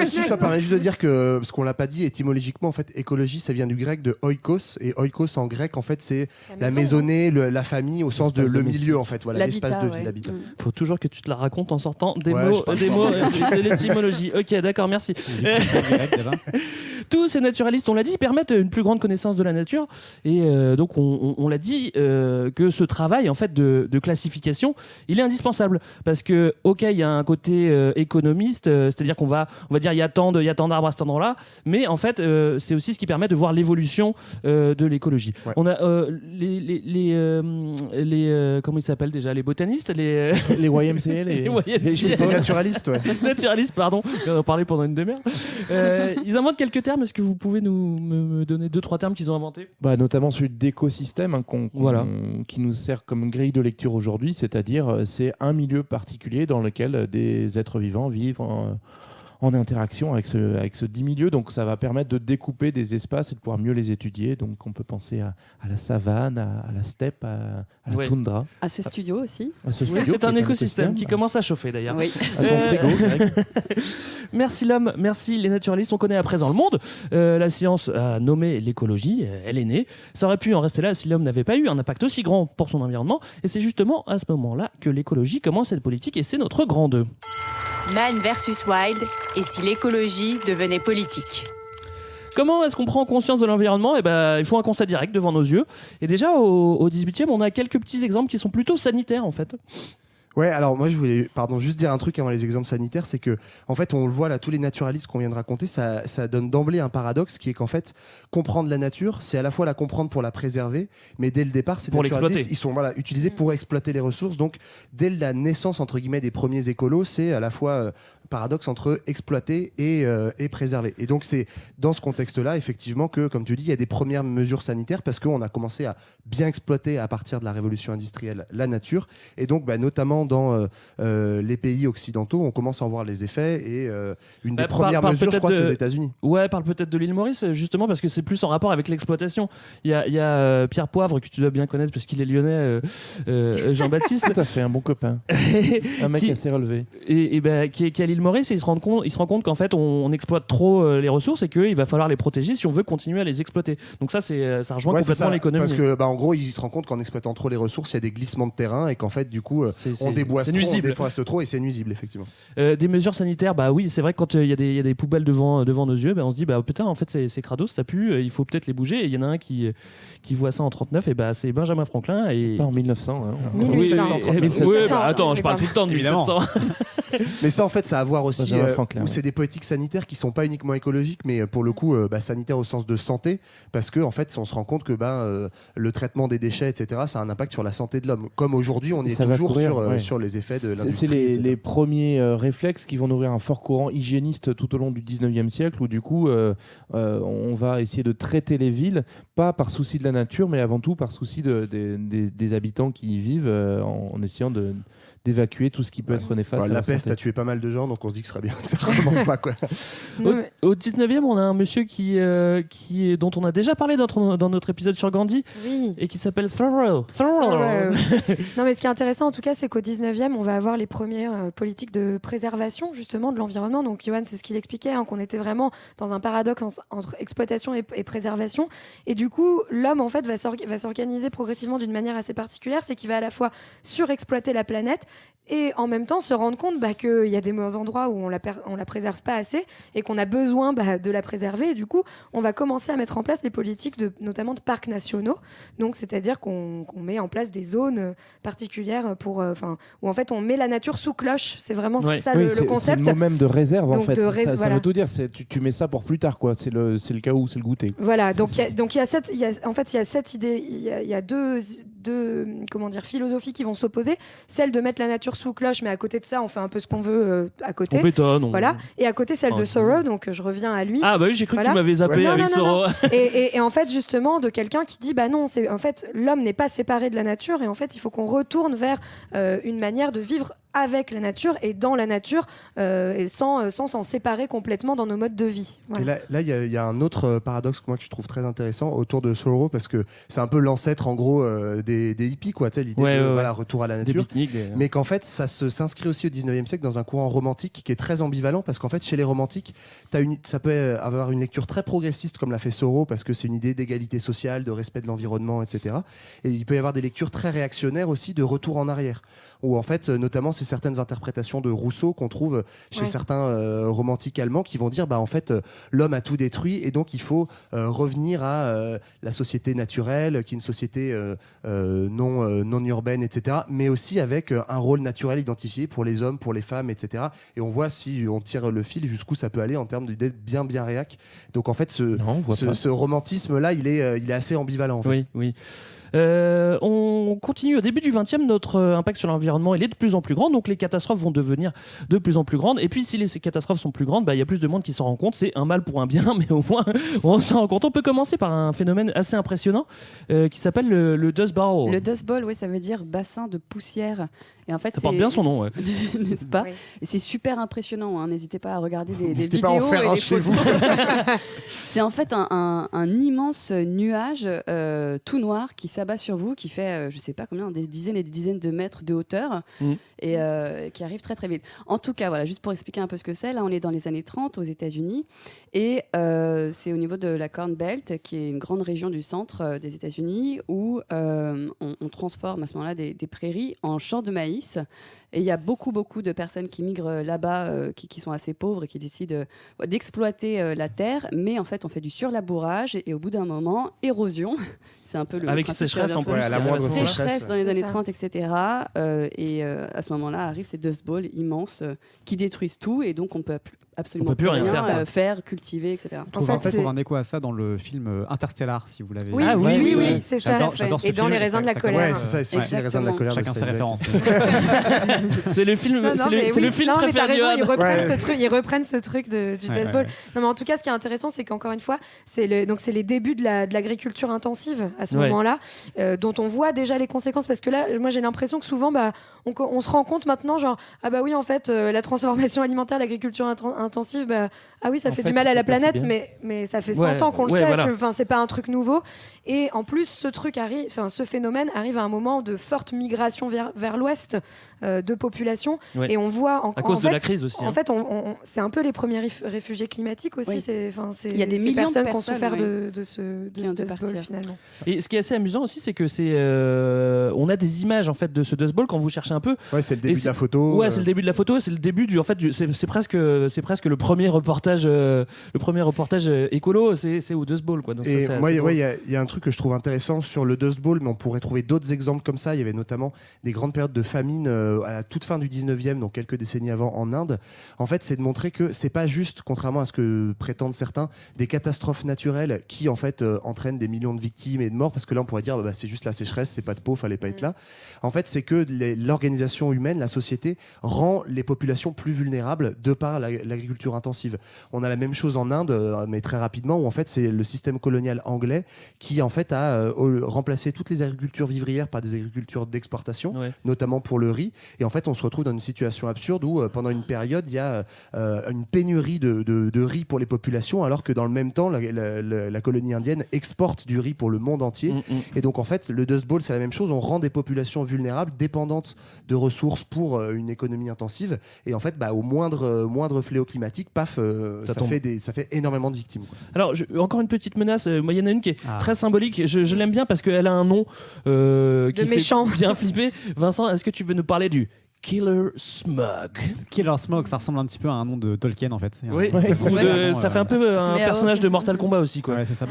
Si ça permet juste de dire que ce qu'on l'a pas dit étymologiquement en fait écologie ça vient du grec de oikos et oikos en grec en fait c'est la maisonnée, la famille au sens de le milieu en fait voilà l'espace de vie, l'habitat. Faut toujours que tu te la racontes en sortant des mots de l'étymologie. Ok, d'accord, merci. Tous ces naturalistes, on l'a dit, permettent une plus grande connaissance de la nature et donc on l'a dit que ce travail en fait de classification, il est indispensable parce que il y a un côté économiste, c'est-à-dire qu'on va dire il y a tant d'arbres à cet endroit-là, mais en fait c'est aussi ce qui permet de voir l'évolution de l'écologie. Ouais. On a les comment ils s'appellent déjà, les botanistes, les YMCA, les naturalistes, ouais. Naturalistes, pardon, on en parlait pendant une demi-heure. Ils inventent quelques termes. Est-ce que vous pouvez me donner 2-3 termes qu'ils ont inventés ? Notamment celui d'écosystème qui nous sert comme grille de lecture aujourd'hui, c'est-à-dire c'est un milieu particulier dans lequel des êtres vivants vivent en interaction avec ce dit milieu, donc ça va permettre de découper des espaces et de pouvoir mieux les étudier. Donc on peut penser à la savane, à la steppe, à la toundra. À ce studio aussi. C'est un écosystème qui commence à chauffer d'ailleurs. Oui. À ton frigo. Merci l'homme, merci les naturalistes. On connaît à présent le monde. La science a nommé l'écologie, elle est née. Ça aurait pu en rester là si l'homme n'avait pas eu un impact aussi grand pour son environnement. Et c'est justement à ce moment-là que l'écologie commence à être politique et c'est notre grand 2. Man versus Wild, et si l'écologie devenait politique ? Comment est-ce qu'on prend conscience de l'environnement ? Il faut un constat direct devant nos yeux. Et déjà, au 18e, on a quelques petits exemples qui sont plutôt sanitaires, en fait. Ouais, alors moi je voulais juste dire un truc avant les exemples sanitaires, c'est que en fait on le voit là, tous les naturalistes qu'on vient de raconter, ça donne d'emblée un paradoxe qui est qu'en fait comprendre la nature, c'est à la fois la comprendre pour la préserver, mais dès le départ ces naturalistes ils sont utilisés pour exploiter les ressources. Donc dès la naissance entre guillemets des premiers écolos, c'est à la fois paradoxe entre exploiter et préserver. Et donc c'est dans ce contexte-là effectivement que, comme tu dis, il y a des premières mesures sanitaires parce qu'on a commencé à bien exploiter à partir de la révolution industrielle la nature, et donc notamment dans les pays occidentaux, on commence à en voir les effets, et une des premières mesures, je crois, c'est aux États-Unis. Ouais, parle peut-être de l'île Maurice, justement, parce que c'est plus en rapport avec l'exploitation. Il y a Pierre Poivre, que tu dois bien connaître, parce qu'il est lyonnais, Jean-Baptiste. Tout à fait, un bon copain. Un mec assez relevé. Et qui est à l'île Maurice, et il se rend compte qu'en fait, on exploite trop les ressources et qu'il va falloir les protéger si on veut continuer à les exploiter. Donc ça rejoint complètement l'économie. Parce que, en gros, il se rend compte qu'en exploitant trop les ressources, il y a des glissements de terrain, et qu'en fait, du coup, on déboise trop, on déforeste trop, et c'est nuisible, effectivement. Des mesures sanitaires, oui, c'est vrai que quand il y a des poubelles devant nos yeux, on se dit, putain, en fait, c'est crado, ça pue, il faut peut-être les bouger. Et il y en a un qui voit ça en 39, et c'est Benjamin Franklin. Et... Pas en 1900. Hein. 1700. Attends, je parle tout le temps de 1700. Mais ça, en fait, ça a à voir aussi où c'est des politiques sanitaires qui sont pas uniquement écologiques, mais pour le coup sanitaires au sens de santé, parce que en fait, on se rend compte que le traitement des déchets, etc., ça a un impact sur la santé de l'homme. Comme aujourd'hui, on est toujours sur les effets de l'industrie. C'est les premiers réflexes qui vont nourrir un fort courant hygiéniste tout au long du 19e siècle, où du coup, on va essayer de traiter les villes, pas par souci de la nature, mais avant tout par souci des habitants qui y vivent, en essayant d'évacuer tout ce qui peut être néfaste. La peste a tué pas mal de gens, donc on se dit que ce serait bien que ça recommence pas, quoi. Au 19e, on a un monsieur dont on a déjà parlé dans notre épisode sur Gandhi, et qui s'appelle Thoreau. Non, mais ce qui est intéressant en tout cas, c'est qu'au 19e, on va avoir les premières politiques de préservation justement de l'environnement. Donc Johan, c'est ce qu'il expliquait, qu'on était vraiment dans un paradoxe entre exploitation et préservation. Et du coup, l'homme en fait va s'organiser progressivement d'une manière assez particulière, c'est qu'il va à la fois surexploiter la planète et en même temps se rendre compte qu'il y a des endroits où on la préserve pas assez et qu'on a besoin de la préserver. Et du coup, on va commencer à mettre en place les politiques notamment de parcs nationaux. Donc, c'est-à-dire qu'on met en place des zones particulières où en fait on met la nature sous cloche. C'est vraiment ça le concept. C'est le mot même de réserve. Donc, en fait. Ça voilà. veut tout dire. Tu mets ça pour plus tard, quoi. C'est le cas où c'est le goûter. Voilà. Donc il y a cette idée. Il y a deux philosophies qui vont s'opposer. Celle de mettre la nature sous cloche, mais à côté de ça, on fait un peu ce qu'on veut à côté. On bétonne. Voilà. Et à côté, celle de Thoreau, donc je reviens à lui. Ah bah oui, j'ai cru que tu m'avais zappé avec Thoreau. Et en fait, justement, de quelqu'un qui dit, bah non, en fait, l'homme n'est pas séparé de la nature, et en fait, il faut qu'on retourne vers une manière de vivre avec la nature et dans la nature, et sans s'en séparer complètement dans nos modes de vie. Voilà. Et là, il y a un autre paradoxe que je trouve très intéressant autour de Thoreau, parce que c'est un peu l'ancêtre, en gros, des hippies, quoi. Tu sais, l'idée de voilà, retour à la nature. Mais qu'en fait, ça s'inscrit aussi au 19e siècle dans un courant romantique qui est très ambivalent, parce qu'en fait, chez les romantiques, ça peut avoir une lecture très progressiste, comme l'a fait Thoreau, parce que c'est une idée d'égalité sociale, de respect de l'environnement, etc. Et il peut y avoir des lectures très réactionnaires aussi, de retour en arrière, où en fait, notamment, c'est certaines interprétations de Rousseau qu'on trouve chez certains romantiques allemands qui vont dire en fait l'homme a tout détruit et donc il faut revenir à la société naturelle qui est une société non urbaine, etc., mais aussi avec un rôle naturel identifié pour les hommes, pour les femmes, etc. Et on voit, si on tire le fil, jusqu'où ça peut aller en termes d'idées bien réac. Donc en fait ce romantisme là il est assez ambivalent en fait. Oui. On continue au début du 20e, notre impact sur l'environnement il est de plus en plus grand, donc les catastrophes vont devenir de plus en plus grandes, et puis si les catastrophes sont plus grandes, il y a plus de monde qui s'en rend compte, c'est un mal pour un bien, mais au moins on s'en rend compte. On peut commencer par un phénomène assez impressionnant qui s'appelle le Dust Bowl. Le Dust Bowl, oui, ça veut dire bassin de poussière. Et en fait, ça porte bien son nom, ouais. N'est-ce pas? Et c'est super impressionnant, hein. N'hésitez pas à regarder des vidéos. N'hésitez pas à en faire un chez vous. C'est en fait un immense nuage tout noir qui s'abat sur vous, qui fait, je sais pas combien, des dizaines et des dizaines de mètres de hauteur, et qui arrive très très vite. En tout cas, voilà, juste pour expliquer un peu ce que c'est, là on est dans les années 30 aux États-Unis, et c'est au niveau de la Corn Belt, qui est une grande région du centre des États-Unis, où on transforme à ce moment-là des prairies en champs de maïs. Et il y a beaucoup de personnes qui migrent là-bas, qui sont assez pauvres et qui décident d'exploiter la terre. Mais en fait, on fait du surlabourage et au bout d'un moment, érosion. C'est un peu le avec sécheresse en plus. La moindre sécheresse dans les années 30, etc. Et à ce moment-là, arrivent ces dust bowls immenses qui détruisent tout. Et donc, on peut absolument plus rien faire, cultiver, etc. On trouve un écho à ça dans le film Interstellar, si vous l'avez vu. Oui, c'est ça. J'adore ce et dans film, les raisins de la colère. Ouais, c'est ça, c'est aussi les raisins de la colère. Chacun ses références. C'est le film, le film préféré. Ils reprennent ce truc du Dust Bowl. Non, mais en tout cas, ce qui est intéressant, c'est qu'encore une fois, c'est les débuts de l'agriculture intensive à ce moment-là, dont on voit déjà les conséquences. Parce que là, moi, j'ai l'impression que souvent, on se rend compte maintenant, genre, ah bah oui, en fait, la transformation alimentaire, l'agriculture intensive, ah oui, ça fait du mal à la planète, mais ça fait 100 ans qu'on le sait. Voilà. Enfin, c'est pas un truc nouveau. Et en plus, ce phénomène arrive à un moment de forte migration vers l'ouest de population. Ouais. Et on voit à cause de la crise aussi. En fait, c'est un peu les premiers réfugiés climatiques aussi. Oui. Il y a des millions de personnes qui ont souffert de ce Dust Bowl finalement. Et ce qui est assez amusant aussi, c'est que on a des images en fait de ce Dust Bowl quand vous cherchez un peu. Ouais, c'est le début de la photo. Ouais, c'est le début de la photo. C'est le début c'est presque le premier reportage écolo. C'est au Dust Bowl, quoi. Donc et moi, il y a un truc que je trouve intéressant sur le Dust Bowl, mais on pourrait trouver d'autres exemples comme ça. Il y avait notamment des grandes périodes de famine à la toute fin du 19e, donc quelques décennies avant, en Inde. En fait, c'est de montrer que c'est pas juste, contrairement à ce que prétendent certains, des catastrophes naturelles qui en fait entraînent des millions de victimes et de morts, parce que là on pourrait dire c'est juste la sécheresse, c'est pas de peau, fallait pas être là. En fait, c'est que l'organisation humaine, la société, rend les populations plus vulnérables de par l'agriculture intensive. On a la même chose en Inde, mais très rapidement, où en fait c'est le système colonial anglais qui en fait a remplacé toutes les agricultures vivrières par des agricultures d'exportation, notamment pour le riz. Et en fait, on se retrouve dans une situation absurde où pendant une période, il y a une pénurie de riz pour les populations, alors que dans le même temps, la colonie indienne exporte du riz pour le monde entier. Et donc en fait, le Dust Bowl, c'est la même chose. On rend des populations vulnérables, dépendantes de ressources pour une économie intensive. Et en fait, au moindre fléau climatique, paf, ça fait énormément de victimes, quoi. Alors, encore une petite menace. Moi, il y en a une qui est très symbolique. Je l'aime bien parce qu'elle a un nom qui méchant. Fait bien flipper. Vincent, est-ce que tu veux nous parler du Killer Smog? Killer Smog, ça ressemble un petit peu à un nom de Tolkien en fait. Oui, ça fait un peu un personnage de Mortal Kombat aussi, quoi. Ouais, c'est ça.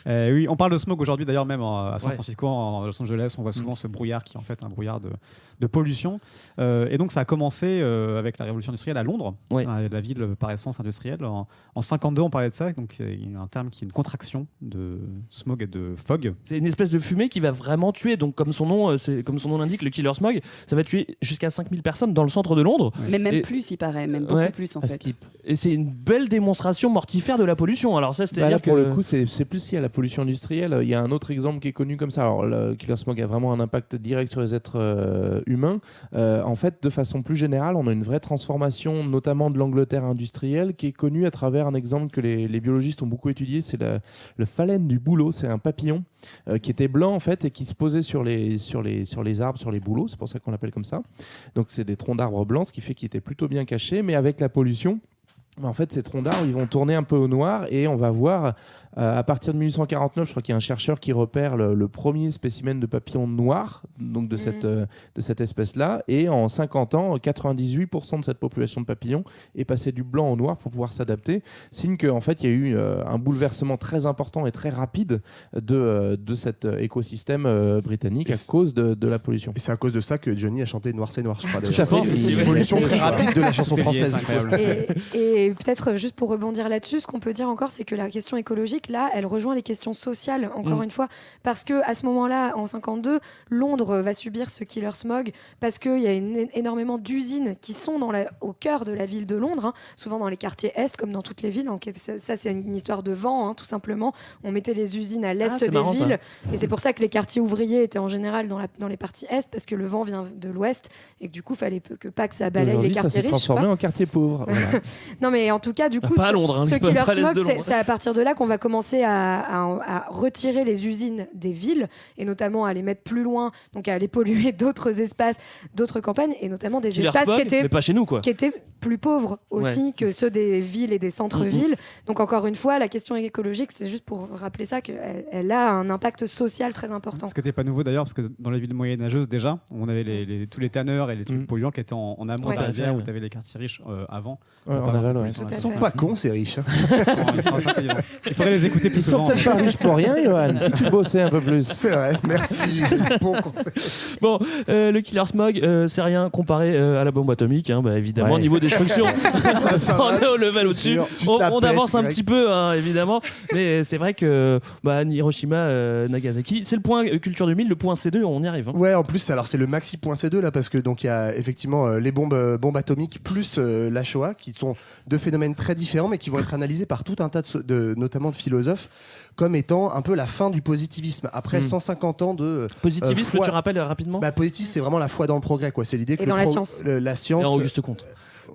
Oui, on parle de smog aujourd'hui, d'ailleurs, même à San Francisco, en Los Angeles, on voit souvent ce brouillard qui est en fait un brouillard de pollution. Et donc, ça a commencé avec la révolution industrielle à Londres, la ville par essence industrielle. En 52, on parlait de ça, donc c'est un terme qui est une contraction de smog et de fog. C'est une espèce de fumée qui va vraiment tuer. Donc, comme son nom l'indique, le killer smog, ça va tuer jusqu'à 5000 personnes dans le centre de Londres. Mais même plus, il paraît, même beaucoup plus en fait. Et c'est une belle démonstration mortifère de la pollution. Alors ça, c'est-à-dire pour le coup, c'est plus lié à la pollution industrielle. Il y a un autre exemple qui est connu comme ça. Alors, le killer smog a vraiment un impact direct sur les êtres humains. En fait, de façon plus générale, on a une vraie transformation, notamment de l'Angleterre industrielle, qui est connue à travers un exemple que les biologistes ont beaucoup étudié. C'est le phalène du bouleau. C'est un papillon qui était blanc en fait et qui se posait sur les arbres, sur les bouleaux. C'est pour ça qu'on l'appelle comme ça. Donc, c'est des troncs d'arbres blancs, ce qui fait qu'il était plutôt bien caché. Mais avec la pollution, en fait, ces troncs d'arbres, ils vont tourner un peu au noir et on va voir, à partir de 1849, je crois qu'il y a un chercheur qui repère le premier spécimen de papillon noir, donc de cette espèce-là. Et en 50 ans, 98% de cette population de papillons est passée du blanc au noir pour pouvoir s'adapter. Signe qu'en fait, il y a eu un bouleversement très important et très rapide de cet écosystème britannique à cause de la pollution. Et c'est à cause de ça que Johnny a chanté Noir c'est noir, je crois. Tout à fait. C'est une évolution très rapide de la chanson française. Et peut-être juste pour rebondir là-dessus, ce qu'on peut dire encore, c'est que la question écologique, là, elle rejoint les questions sociales, encore une fois, parce que à ce moment-là, en 52, Londres va subir ce killer smog parce qu'il y a énormément d'usines qui sont au cœur de la ville de Londres, souvent dans les quartiers est, comme dans toutes les villes. Ça, c'est une histoire de vent, tout simplement. On mettait les usines à l'est des villes, et c'est pour ça que les quartiers ouvriers étaient en général dans les parties est, parce que le vent vient de l'ouest, et que du coup, il fallait pas que ça balaye les quartiers riches. Ça s'est transformé en quartier pauvre. Voilà. Non, mais en tout cas, du coup, pas à Londres, ce killer smog, c'est à partir de là qu'on va commencer à retirer les usines des villes, et notamment à les mettre plus loin, donc à aller polluer d'autres espaces, d'autres campagnes, et notamment des espaces smog, mais pas chez nous, quoi. Qui étaient plus pauvres aussi que ceux des villes et des centres-villes. Donc encore une fois, la question écologique, c'est juste pour rappeler ça, qu'elle a un impact social très important. Ce qui n'était pas nouveau d'ailleurs, parce que dans les villes moyenâgeuses déjà, on avait tous les tanneurs et les trucs polluants qui étaient en amont de la rivière, où tu avais les quartiers riches avant. Ils sont pas cons, ces riches. Il faudrait les écouter plus souvent. Ils sont peut-être pas riches pour rien, Johan, si tu bossais un peu plus. C'est vrai, merci. Bon conseil. Bon, le killer smog, c'est rien comparé à la bombe atomique, évidemment. Niveau destruction, on est au level au-dessus. On avance un petit peu, évidemment. Mais c'est vrai que Hiroshima, Nagasaki, c'est le point culture 2000, le point C2, on y arrive. Ouais, en plus, alors c'est le maxi point C2 là, parce que donc il y a effectivement les bombes atomiques plus la Shoah, qui sont deux phénomènes très différents, mais qui vont être analysés par tout un tas notamment de philosophes, comme étant un peu la fin du positivisme. Après 150 ans de positivisme, tu rappelles rapidement. Positivisme, c'est vraiment la foi dans le progrès, quoi. C'est l'idée que la science. Et Auguste Comte.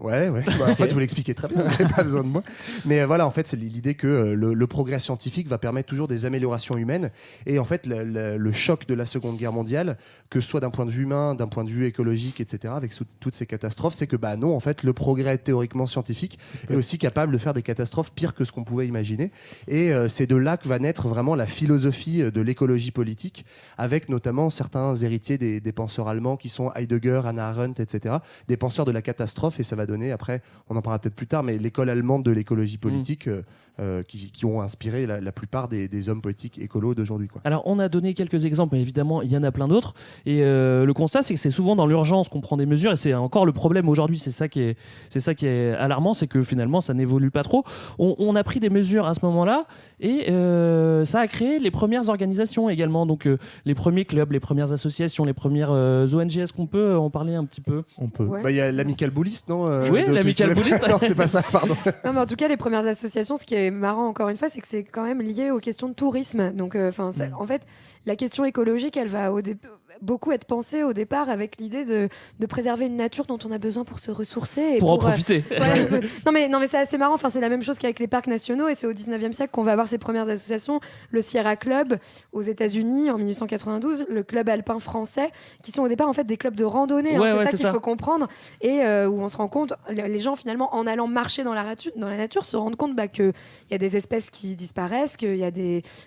Ouais. En fait, vous l'expliquez très bien, vous n'avez pas besoin de moi. Mais voilà, en fait, c'est l'idée que le progrès scientifique va permettre toujours des améliorations humaines. Et en fait, le choc de la Seconde Guerre mondiale, que ce soit d'un point de vue humain, d'un point de vue écologique, etc., avec toutes ces catastrophes, c'est que non, en fait, le progrès théoriquement scientifique est aussi capable de faire des catastrophes pires que ce qu'on pouvait imaginer. Et c'est de là que va naître vraiment la philosophie de l'écologie politique, avec notamment certains héritiers des penseurs allemands qui sont Heidegger, Hannah Arendt, etc., des penseurs de la catastrophe. Et ça va donner, après, on en parlera peut-être plus tard, mais l'école allemande de l'écologie politique qui ont inspiré la plupart des hommes politiques écolos d'aujourd'hui, quoi. Alors, on a donné quelques exemples, mais évidemment, il y en a plein d'autres. Et le constat, c'est que c'est souvent dans l'urgence qu'on prend des mesures, et c'est encore le problème aujourd'hui. C'est ça qui est alarmant, c'est que finalement, ça n'évolue pas trop. On a pris des mesures à ce moment-là, et ça a créé les premières organisations également. Donc, les premiers clubs, les premières associations, les premières ONG. Est-ce qu'on peut en parler un petit peu ? On peut. Il y a l'Amical Bouliste, non Oui, l'Amical Bouliste. Non, c'est pas ça, pardon. Non, mais en tout cas, les premières associations, ce qui est marrant encore une fois, c'est que c'est quand même lié aux questions de tourisme. Donc, en fait, la question écologique, elle va beaucoup être pensée au départ avec l'idée de préserver une nature dont on a besoin pour se ressourcer. Et pour en profiter. Non, mais c'est assez marrant. C'est la même chose qu'avec les parcs nationaux, et c'est au 19e siècle qu'on va avoir ces premières associations. Le Sierra Club aux États-Unis en 1892, le Club alpin français, qui sont au départ en fait des clubs de randonnée. C'est ça qu'il faut comprendre, et où on se rend compte compte, les gens finalement en allant marcher dans la nature se rendent compte qu'il y a des espèces qui disparaissent, qu'il y a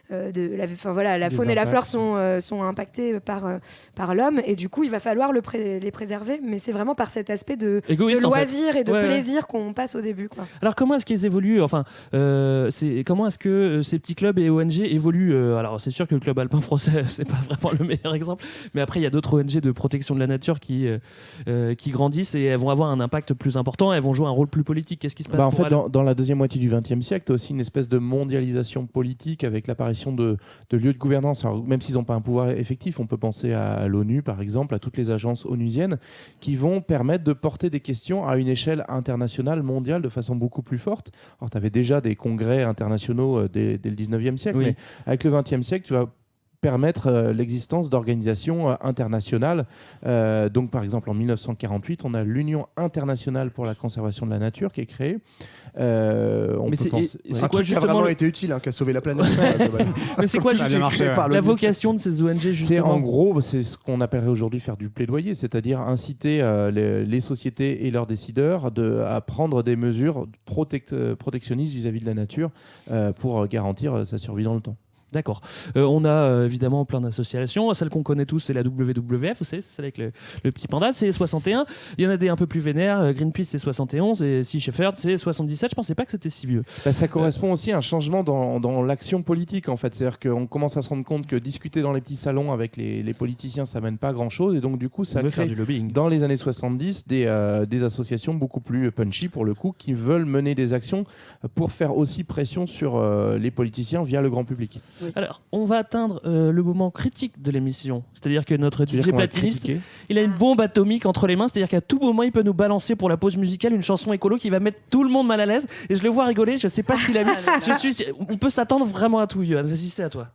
la faune et la flore sont impactées par l'homme, et du coup il va falloir les préserver, mais c'est vraiment par cet aspect de loisir et de plaisir qu'on passe au début, quoi. Alors comment est-ce qu'ils évoluent, comment est-ce que ces petits clubs et ONG évoluent, alors c'est sûr que le club alpin français c'est pas vraiment le meilleur exemple, mais après il y a d'autres ONG de protection de la nature qui grandissent et elles vont avoir un impact plus important, elles vont jouer un rôle plus politique. Qu'est-ce qui se passe en fait, dans la deuxième moitié du XXe siècle, tu as aussi une espèce de mondialisation politique avec l'apparition de lieux de gouvernance. Alors, même s'ils n'ont pas un pouvoir effectif, on peut penser à l'ONU par exemple, à toutes les agences onusiennes qui vont permettre de porter des questions à une échelle internationale, mondiale, de façon beaucoup plus forte. Alors tu avais déjà des congrès internationaux dès le 19e siècle, mais avec le 20e siècle, tu vas permettre l'existence d'organisations internationales. Donc, par exemple, en 1948, on a l'Union internationale pour la conservation de la nature qui est créée. C'est quoi qui a vraiment été utile, qui a sauvé la planète. Mais c'est quoi la vocation de ces ONG justement? C'est en gros, c'est ce qu'on appellerait aujourd'hui faire du plaidoyer, c'est-à-dire inciter les sociétés et leurs décideurs à prendre des mesures protectionnistes vis-à-vis de la nature pour garantir sa survie dans le temps. D'accord. On a évidemment plein d'associations. Celle qu'on connaît tous, c'est la WWF, vous savez, c'est celle avec le petit panda, c'est 61. Il y en a des un peu plus vénères. Greenpeace, c'est 71. Et Sea Shepherd, c'est 77. Je pensais pas que c'était si vieux. Ça correspond aussi à un changement dans l'action politique, en fait. C'est-à-dire qu'on commence à se rendre compte que discuter dans les petits salons avec les politiciens, ça mène pas à grand-chose. Et donc, du coup, ça crée, dans les années 70, des associations beaucoup plus punchy, pour le coup, qui veulent mener des actions pour faire aussi pression sur les politiciens via le grand public. Oui. Alors, on va atteindre le moment critique de l'émission. C'est-à-dire que notre DJ platiniste, il a une bombe atomique entre les mains. C'est-à-dire qu'à tout moment, il peut nous balancer pour la pause musicale une chanson écolo qui va mettre tout le monde mal à l'aise. Et je le vois rigoler, je sais pas ce qu'il a mis. On peut s'attendre vraiment à tout, Yoann. Vas-y, c'est à toi.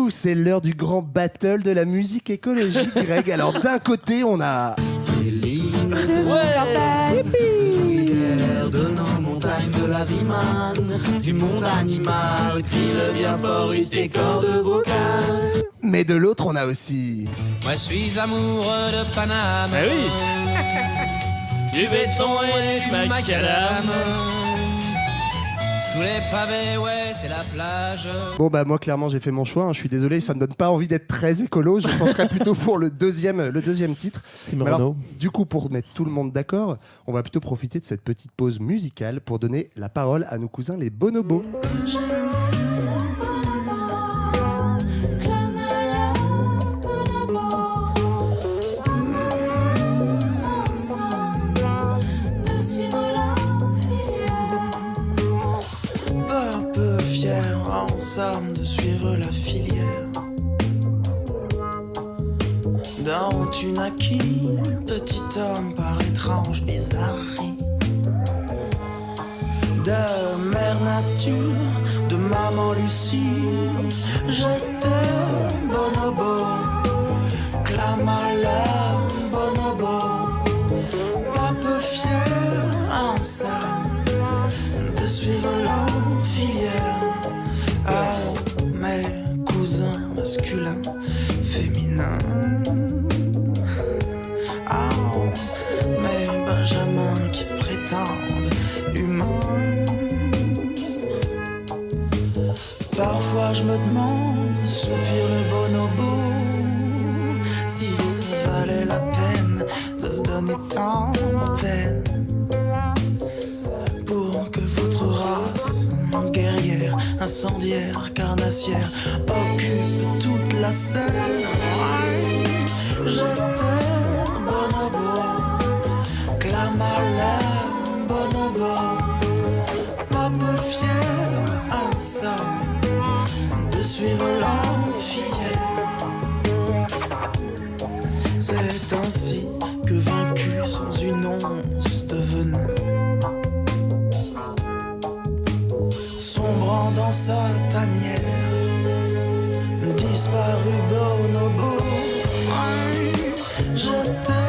C'est l'heure du grand battle de la musique écologique, Greg. Alors, d'un côté, on a... Céline. De nos montagnes, de la vie manne, du monde animal, crie le bien fort, use tes cordes vocales. Mais de l'autre, on a aussi... Moi, je suis amoureux de Paname. Ah oui. Du béton et du macadam. Sous les pavés, ouais, c'est la plage. Bon, moi, clairement, j'ai fait mon choix. Je suis désolé, ça me donne pas envie d'être très écolo. Je penserais plutôt pour le deuxième titre. Alors, du coup, pour mettre tout le monde d'accord, on va plutôt profiter de cette petite pause musicale pour donner la parole à nos cousins les bonobos. Ensemble de suivre la filière dont tu naquis, petit homme par étrange bizarrerie. De mère nature, de maman Lucie, j'étais bonobo, clama la bonobo, pas peu fier ensemble de suivre la filière. Mes cousins masculins, féminins. Mes benjamins qui se prétendent humains. Parfois je me demande, soupire le bonobo, si ça valait la peine de se donner tant de peine pour que votre race guerrière, incendiaire, carnassière occupe toute la scène. J'étais bonobo, clama la bonobo, pas peu fier ensemble de suivre la filière. C'est ainsi que vaincu sans une once de venin, sombrant dans sa tanière, disparu bonobo. J'étais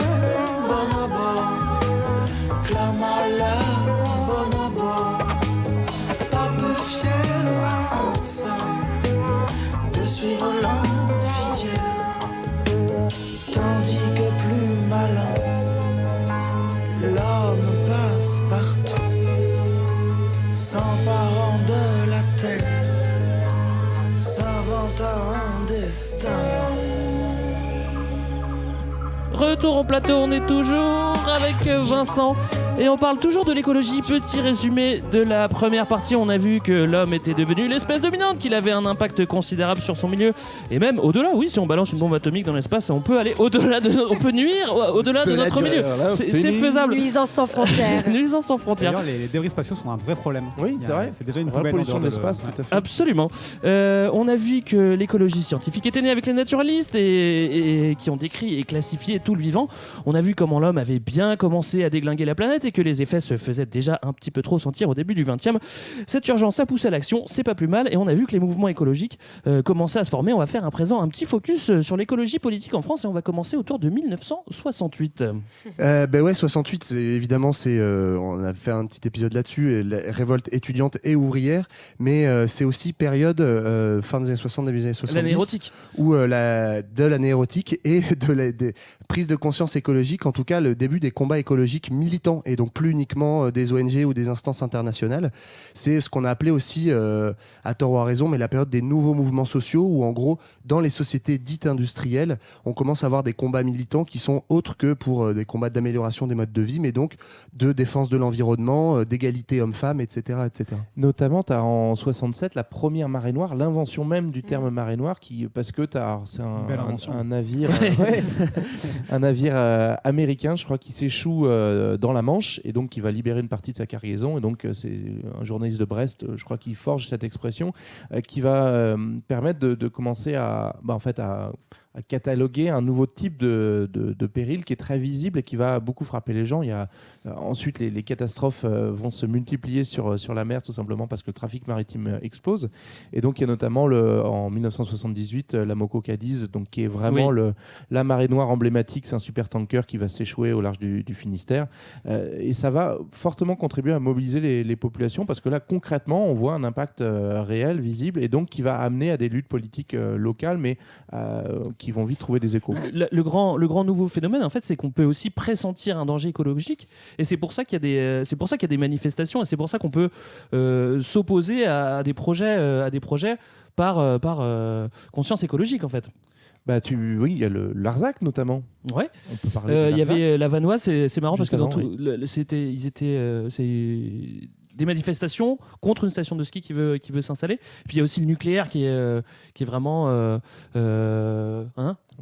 bonobo, clama la bonobo, pas peu fier ensemble de suivre la filière, tandis que plus malin la destin. Retour au plateau, on est toujours avec Vincent et on parle toujours de l'écologie. Petit résumé de la première partie, on a vu que l'homme était devenu l'espèce dominante, qu'il avait un impact considérable sur son milieu et même au-delà. Oui, si on balance une bombe atomique dans l'espace, on peut aller au-delà on peut nuire au-delà de notre milieu. C'est faisable. Nuisance sans frontières. Nuisance sans frontières. D'ailleurs, les débris spatiaux sont un vrai problème. Oui, c'est vrai. C'est déjà une vraie pollution de l'espace, tout à fait. Absolument. On a vu que l'écologie scientifique était née avec les naturalistes et qui ont décrit et classifié tout le vivant. On a vu comment l'homme avait bien commencé à déglinguer la planète et que les effets se faisaient déjà un petit peu trop sentir au début du XXe. Cette urgence a poussé à l'action, c'est pas plus mal, et on a vu que les mouvements écologiques commençaient à se former. On va faire un petit focus sur l'écologie politique en France et on va commencer autour de 1968. Ben ouais, 68, évidemment, on a fait un petit épisode là-dessus, la révolte étudiante et ouvrière, mais c'est aussi période fin des années 60, début des années 70. L'année érotique. Ou de l'année érotique et des prises de conscience écologique, en tout cas le début des combats écologiques militants et donc plus uniquement des ONG ou des instances internationales. C'est ce qu'on a appelé aussi, à tort ou à raison, mais la période des nouveaux mouvements sociaux où en gros dans les sociétés dites industrielles on commence à avoir des combats militants qui sont autres que pour des combats d'amélioration des modes de vie, mais donc de défense de l'environnement, d'égalité hommes-femmes, etc., etc. Notamment tu as en 67 la première marée noire, l'invention même du terme marée noire, parce que c'est un navire un navire américain, je crois, qui s'échoue dans la Manche et donc qui va libérer une partie de sa cargaison. Et donc c'est un journaliste de Brest, je crois, qui forge cette expression, qui va permettre de commencer à cataloguer un nouveau type de péril qui est très visible et qui va beaucoup frapper les gens. Il y a, ensuite, les catastrophes vont se multiplier sur la mer, tout simplement parce que le trafic maritime explose. Et donc, il y a notamment en 1978 la Moco Cadiz, donc, qui est vraiment la marée noire emblématique. C'est un super-tanker qui va s'échouer au large du Finistère. Et ça va fortement contribuer à mobiliser les populations parce que là, concrètement, on voit un impact réel, visible, et donc qui va amener à des luttes politiques locales, mais qui vont vite trouver des échos. Le grand nouveau phénomène, en fait, c'est qu'on peut aussi pressentir un danger écologique, et c'est pour ça qu'il y a des manifestations, et c'est pour ça qu'on peut s'opposer à des projets par conscience écologique, en fait. Oui, il y a le Larzac notamment. Ouais. On peut parler. Il y avait la Vanoise, c'est marrant juste parce que avant, c'est des manifestations contre une station de ski qui veut s'installer. Puis il y a aussi le nucléaire qui est vraiment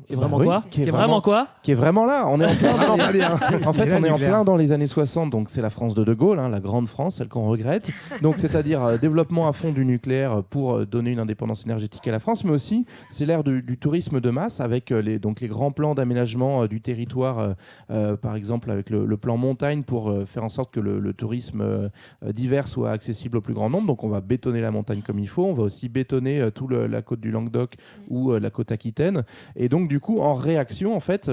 qui est vraiment quoi Qui est vraiment quoi Qui est vraiment là. On est en plein. Pas bien. En fait, on est en plein dans les années 60. Donc c'est la France de Gaulle, la grande France, celle qu'on regrette. Donc c'est-à-dire développement à fond du nucléaire pour donner une indépendance énergétique à la France, mais aussi c'est l'ère du tourisme de masse avec les grands plans d'aménagement du territoire, par exemple avec le plan montagne pour faire en sorte que le tourisme d'hiver soit accessible au plus grand nombre. Donc on va bétonner la montagne comme il faut. On va aussi bétonner toute la côte du Languedoc ou la côte aquitaine. Et donc du coup, en réaction, en fait,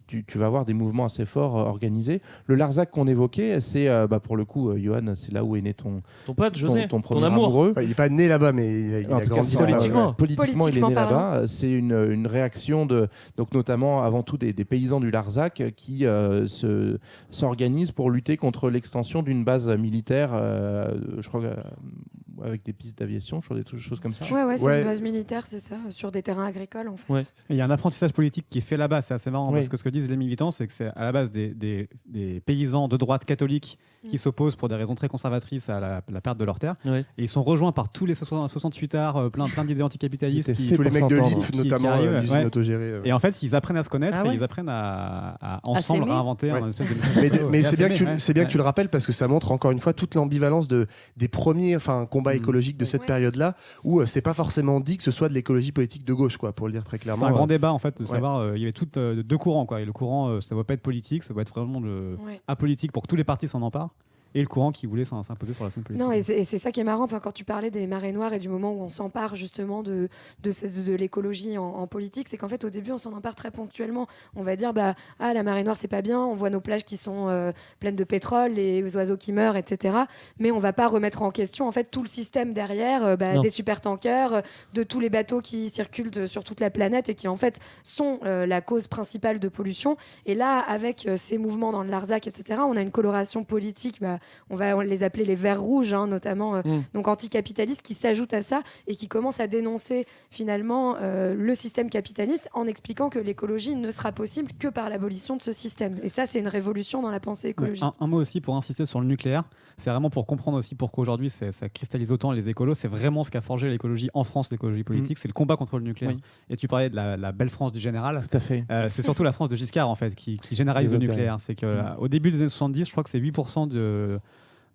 tu vas avoir des mouvements assez forts organisés. Le Larzac qu'on évoquait, c'est pour le coup, Johan, c'est là où est né ton pote, José, ton premier amour. amoureux. Il n'est pas né là-bas, mais il a grandi politiquement. Politiquement, il est né là-bas. C'est une réaction donc notamment avant tout des paysans du Larzac qui s'organisent pour lutter contre l'extension d'une base militaire, je crois, avec des pistes d'aviation, je crois, des choses comme ça. Ouais, c'est une base militaire, c'est ça, sur des terrains agricoles en fait. Ouais. Il y a un apprentissage politique qui est fait là-bas, c'est assez marrant, parce que ce que disent les militants, c'est que c'est à la base des paysans de droite catholique qui s'opposent pour des raisons très conservatrices à la perte de leurs terres. Ouais. Et ils sont rejoints par tous les 68ards, plein d'idées anticapitalistes. Tous les mecs de l'IP, notamment l'usine autogérée. Et en fait, ils apprennent à se connaître et ils apprennent à ensemble inventer un espèce de... Mais c'est bien que tu le rappelles parce que ça montre encore une fois toute l'ambivalence des premiers combats écologiques de cette période-là où c'est pas forcément dit que ce soit de l'écologie politique de gauche, quoi, pour le dire très clairement. C'est un grand débat en fait de savoir, il y avait deux courants, quoi. Et le courant, ça ne va pas être politique, ça va être vraiment apolitique pour que tous les partis s'en emparent. Et le courant qui voulait s'imposer sur la scène politique. Non, et c'est ça qui est marrant, quand tu parlais des marées noires et du moment où on s'empare justement de l'écologie en politique, c'est qu'en fait au début on s'en empare très ponctuellement. On va dire la marée noire c'est pas bien, on voit nos plages qui sont pleines de pétrole, les oiseaux qui meurent, etc. Mais on va pas remettre en question en fait tout le système derrière, des super-tankers, de tous les bateaux qui circulent sur toute la planète et qui en fait sont la cause principale de pollution. Et là, avec ces mouvements dans le Larzac, etc., on a une coloration politique on va les appeler les verts rouges, notamment donc anticapitalistes, qui s'ajoutent à ça et qui commencent à dénoncer finalement le système capitaliste en expliquant que l'écologie ne sera possible que par l'abolition de ce système. Et ça, c'est une révolution dans la pensée écologique. Un mot aussi pour insister sur le nucléaire, c'est vraiment pour comprendre aussi pourquoi aujourd'hui ça cristallise autant les écolos. C'est vraiment ce qu'a forgé l'écologie en France, l'écologie politique, c'est le combat contre le nucléaire. Oui. Et tu parlais de la belle France du général. Tout à fait. C'est surtout la France de Giscard en fait qui généralise le nucléaire. C'est qu'au début des années 70, je crois que c'est 8% de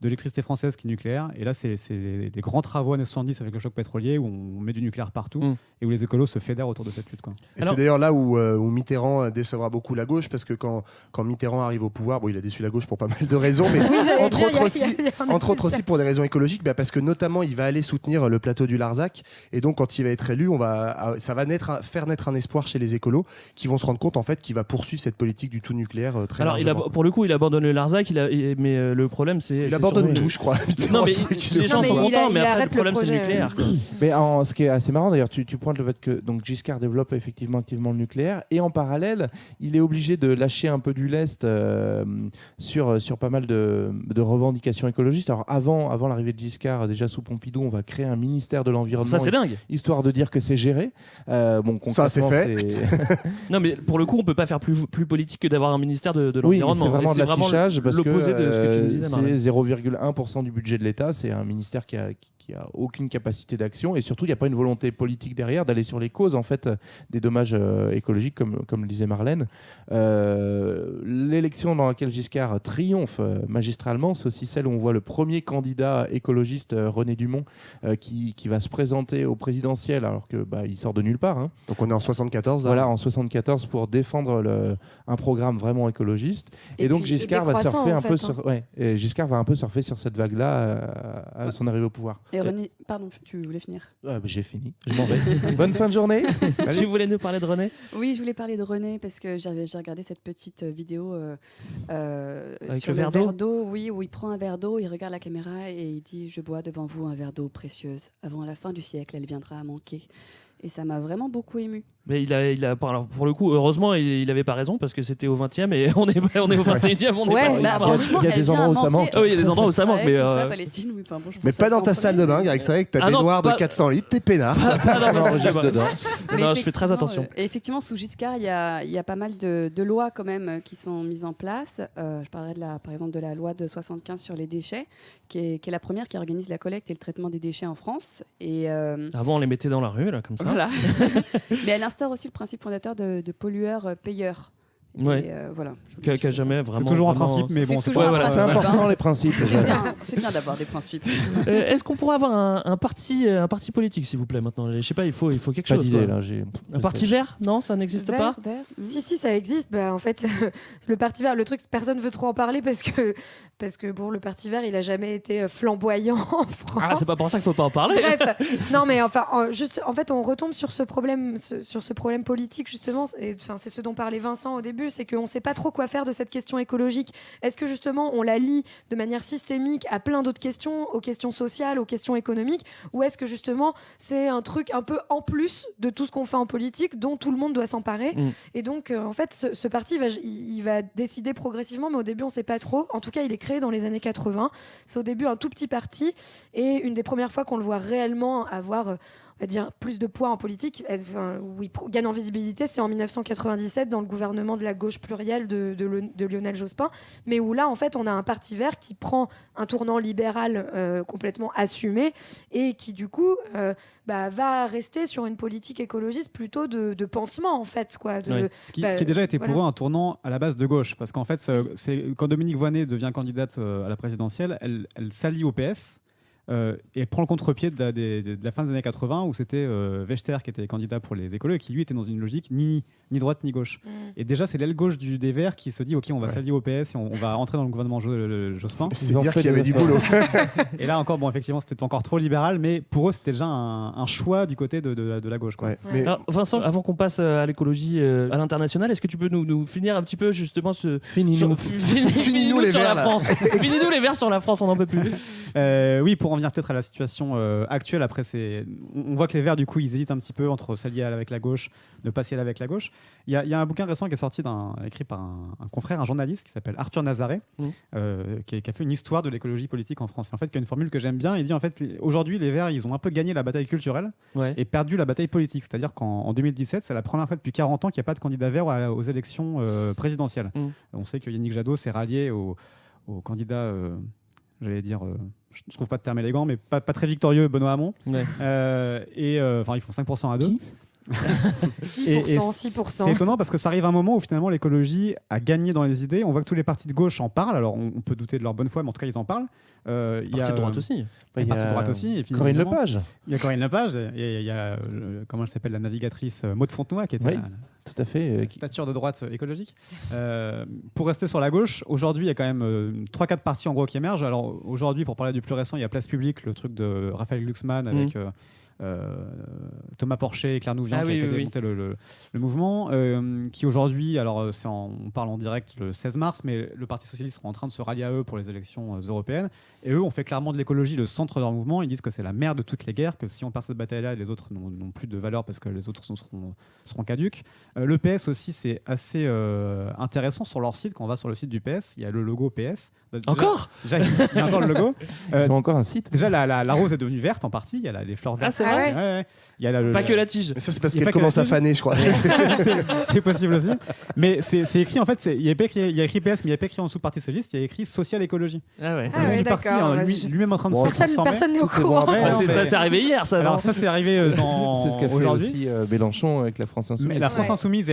l'électricité française qui est nucléaire. Et là, c'est les grands travaux années 70 avec le choc pétrolier où on met du nucléaire partout et où les écolos se fédèrent autour de cette lutte. Quoi. Et c'est d'ailleurs là où Mitterrand décevra beaucoup la gauche, parce que quand Mitterrand arrive au pouvoir, il a déçu la gauche pour pas mal de raisons, mais entre autres aussi pour des raisons écologiques, parce que notamment il va aller soutenir le plateau du Larzac, et donc quand il va être élu, ça va faire naître un espoir chez les écolos qui vont se rendre compte en fait qu'il va poursuivre cette politique du tout nucléaire très largement. Pour le coup, il abandonne le Larzac, mais le problème c'est... abandonne tout, je crois. Non, mais les gens sont contents, mais après le problème c'est le nucléaire. Mais ce qui est assez marrant d'ailleurs, tu pointes le fait que donc Giscard développe effectivement activement le nucléaire, et en parallèle, il est obligé de lâcher un peu du lest sur pas mal de revendications écologistes. Alors avant l'arrivée de Giscard, déjà sous Pompidou, on va créer un ministère de l'environnement. Ça c'est dingue. Histoire de dire que c'est géré. Ça c'est fait. Non, mais pour le coup, on peut pas faire plus politique que d'avoir un ministère de l'environnement. Oui, c'est vraiment de l'affichage, parce l'opposé de ce que tu nous disais. C'est 0,1% du budget de l'État. C'est un ministère qui a aucune capacité d'action, et surtout il n'y a pas une volonté politique derrière d'aller sur les causes en fait des dommages écologiques, comme le disait Marlène. L'élection dans laquelle Giscard triomphe magistralement, c'est aussi celle où on voit le premier candidat écologiste, René Dumont, qui va se présenter au présidentiel alors que il sort de nulle part. Donc on est en 74. Voilà, en 74, pour défendre un programme vraiment écologiste. Et donc Giscard va surfer un peu Giscard va un peu surfer sur cette vague-là à son arrivée au pouvoir. Et René, pardon, tu voulais finir ? J'ai fini, je m'en vais. Bonne fin de journée. Tu voulais nous parler de René ? Oui, je voulais parler de René parce que j'ai regardé cette petite vidéo avec sur le verre d'eau. Oui, où il prend un verre d'eau, il regarde la caméra et il dit « Je bois devant vous un verre d'eau précieuse. Avant la fin du siècle, elle viendra à manquer. » Et ça m'a vraiment beaucoup émue. Mais alors, pour le coup, heureusement, il avait pas raison, parce que c'était au 20e et on est au 21e. Il y a des endroits où ça manque. Oui, il y a des endroits où ça manque. Mais Palestine, oui, mais pas dans ta salle de bain, Greg. C'est vrai que ta baignoire de 400 litres, t'es peinard. Juste dedans. Non, je fais très attention. Et effectivement, sous Giscard, il y a pas mal de lois quand même qui sont mises en place. Je parlerai par exemple de la loi de 75 sur les déchets, qui est la première qui organise la collecte et le traitement des déchets en France. Et avant, on les mettait dans la rue, là, comme ça. Voilà. Mais elle instaure aussi le principe fondateur de pollueur-payeur. Ouais. Voilà. Qui a jamais vraiment. C'est toujours un principe, mais bon, c'est important les principes. C'est bien d'avoir des principes. Est-ce qu'on pourrait avoir un parti politique, s'il vous plaît, maintenant ? Je sais pas, il faut quelque chose. Pas d'idée, là. Un parti vert ? Non, ça n'existe pas. Vert. Si, ça existe. En fait, le parti vert, le truc, personne ne veut trop en parler parce que bon, le parti vert, il a jamais été flamboyant en France. Ah, c'est pas pour ça qu'il faut pas en parler. Bref, non, mais enfin, en fait, on retombe sur ce problème politique justement. C'est ce dont parlait Vincent au début. C'est qu'on ne sait pas trop quoi faire de cette question écologique. Est-ce que justement on la lie de manière systémique à plein d'autres questions, aux questions sociales, aux questions économiques, ou est-ce que justement c'est un truc un peu en plus de tout ce qu'on fait en politique dont tout le monde doit s'emparer ? Et donc en fait ce parti il va décider progressivement, mais au début on ne sait pas trop. En tout cas il est créé dans les années 80. C'est au début un tout petit parti, et une des premières fois qu'on le voit réellement avoir on va dire, plus de poids en politique, où il gagne en visibilité, c'est en 1997 dans le gouvernement de la gauche plurielle de Lionel Jospin, mais où là, en fait, on a un parti vert qui prend un tournant libéral complètement assumé et qui, du coup, va rester sur une politique écologiste plutôt de pansement, en fait. Quoi, ce qui a déjà été pour eux un tournant à la base de gauche, parce qu'en fait, quand Dominique Voynet devient candidate à la présidentielle, elle s'allie au PS. Et prend le contre-pied de la fin des années 80 où c'était Wechter qui était candidat pour les écolos et qui lui était dans une logique ni droite ni gauche. Et déjà c'est l'aile gauche des Verts qui se dit ok, on va s'allier au PS et on va entrer dans le gouvernement Jospin. C'est dire qu'il y avait du boulot. Et là encore, effectivement c'était encore trop libéral, mais pour eux c'était déjà un choix du côté de la gauche. Quoi. Ouais. Mais... Alors, Vincent, avant qu'on passe à l'écologie à l'international, est-ce que tu peux nous finir un petit peu justement Finis-nous les sur Verts, la France. Finis-nous les Verts sur la France, on n'en peut plus. Oui, pour en venir peut-être à la situation actuelle, après on voit que les Verts du coup ils hésitent un petit peu entre s'allier avec la gauche, ne pas s'y aller avec la gauche. Il y a un bouquin intéressant qui est sorti écrit par un confrère, un journaliste qui s'appelle Arthur Nazaret, qui a fait une histoire de l'écologie politique en France. En fait, qui a une formule que j'aime bien. Il dit en fait, aujourd'hui, les Verts, ils ont un peu gagné la bataille culturelle et perdu la bataille politique. C'est-à-dire qu'en 2017, c'est la première fois depuis 40 ans qu'il n'y a pas de candidat vert aux élections présidentielles. On sait que Yannick Jadot s'est rallié au candidat, j'allais dire... je ne trouve pas de terme élégant, mais pas très victorieux, Benoît Hamon. Ils font 5% à 2. 6%. C'est étonnant parce que ça arrive à un moment où finalement l'écologie a gagné dans les idées. On voit que tous les partis de gauche en parlent. Alors on peut douter de leur bonne foi, mais en tout cas ils en parlent. Il y a de droite aussi. Il y a de droite aussi. Et puis, Corinne Lepage. Il y a Corinne Lepage. Et il y a comment elle s'appelle, la navigatrice Maud Fontenoy qui était tout à fait stature de droite écologique. Pour rester sur la gauche, aujourd'hui il y a quand même 3-4 partis en gros qui émergent. Alors aujourd'hui, pour parler du plus récent, il y a Place Publique, le truc de Raphaël Glucksmann avec Thomas Porcher et Claire Nouvian qui a démonté le mouvement, qui aujourd'hui, alors on parle en direct le 16 mars, mais le Parti Socialiste sera en train de se rallier à eux pour les élections européennes, et eux ont fait clairement de l'écologie le centre de leur mouvement. Ils disent que c'est la mère de toutes les guerres, que si on perd cette bataille-là, les autres n'ont plus de valeur parce que les autres seront caduques. Le PS aussi, c'est assez intéressant sur leur site. Quand on va sur le site du PS, il y a le logo PS. Encore il y a encore le logo. Ils ont encore un site. Déjà, la rose est devenue verte en partie. Il y a les fleurs vertes. Ah, c'est vrai. Il y a pas que la tige. Mais ça, c'est parce qu'elle commence à faner, je crois. C'est possible aussi. Mais c'est écrit, en fait, il y a écrit PS, mais il n'y a pas écrit en dessous Parti Socialiste, il y a écrit Social Écologie. Ah ouais. Du parti, lui-même en train de se transformer. Personne n'est au courant. Ça, c'est arrivé hier, ça. Alors, ça, c'est arrivé c'est ce qu'a fait aussi Mélenchon avec la France Insoumise. Mais la France Insoumise,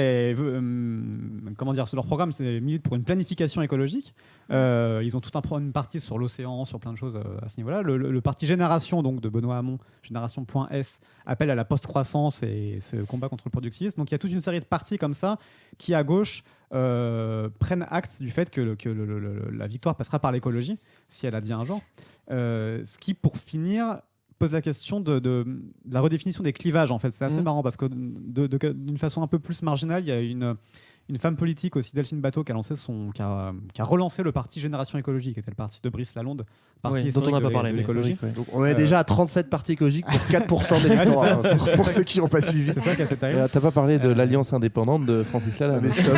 comment dire, leur programme, c'est milite pour une planification écologique. Ils ont toute une partie sur l'océan, sur plein de choses à ce niveau-là. Le parti Génération, donc de Benoît Hamon, Génération.S, appelle à la post-croissance et ce combat contre le productivisme. Donc il y a toute une série de partis comme ça qui, à gauche, prennent acte du fait que la victoire passera par l'écologie, si elle advient un jour. Ce qui, pour finir, pose la question de la redéfinition des clivages, en fait. C'est assez marrant parce que d'une façon un peu plus marginale, il y a une femme politique aussi, Delphine Batho, qui a relancé le parti Génération Écologique, qui était le parti de Brice Lalonde, parti dont on n'a pas parlé, de l'écologie. Donc on est déjà à 37 partis écologiques pour 4% d'électorat, pour ceux qui n'ont pas suivi. C'est ça qui a fait terrible. T'as pas parlé de l'Alliance indépendante de Francis Lalanne. Mais stop.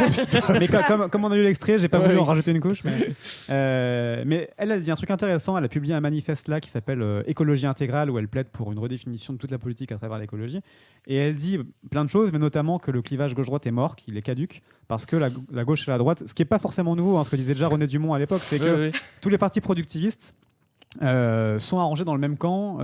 Mais comme on a eu l'extrait, j'ai pas voulu en rajouter une couche. Mais elle dit un truc intéressant. Elle a publié un manifeste là qui s'appelle Écologie intégrale, où elle plaide pour une redéfinition de toute la politique à travers l'écologie. Et elle dit plein de choses, mais notamment que le clivage gauche-droite est mort, qu'il est caduque, parce que la gauche et la droite, ce qui n'est pas forcément nouveau, ce que disait déjà René Dumont à l'époque, c'est que tous les partis productivistes sont arrangés dans le même camp,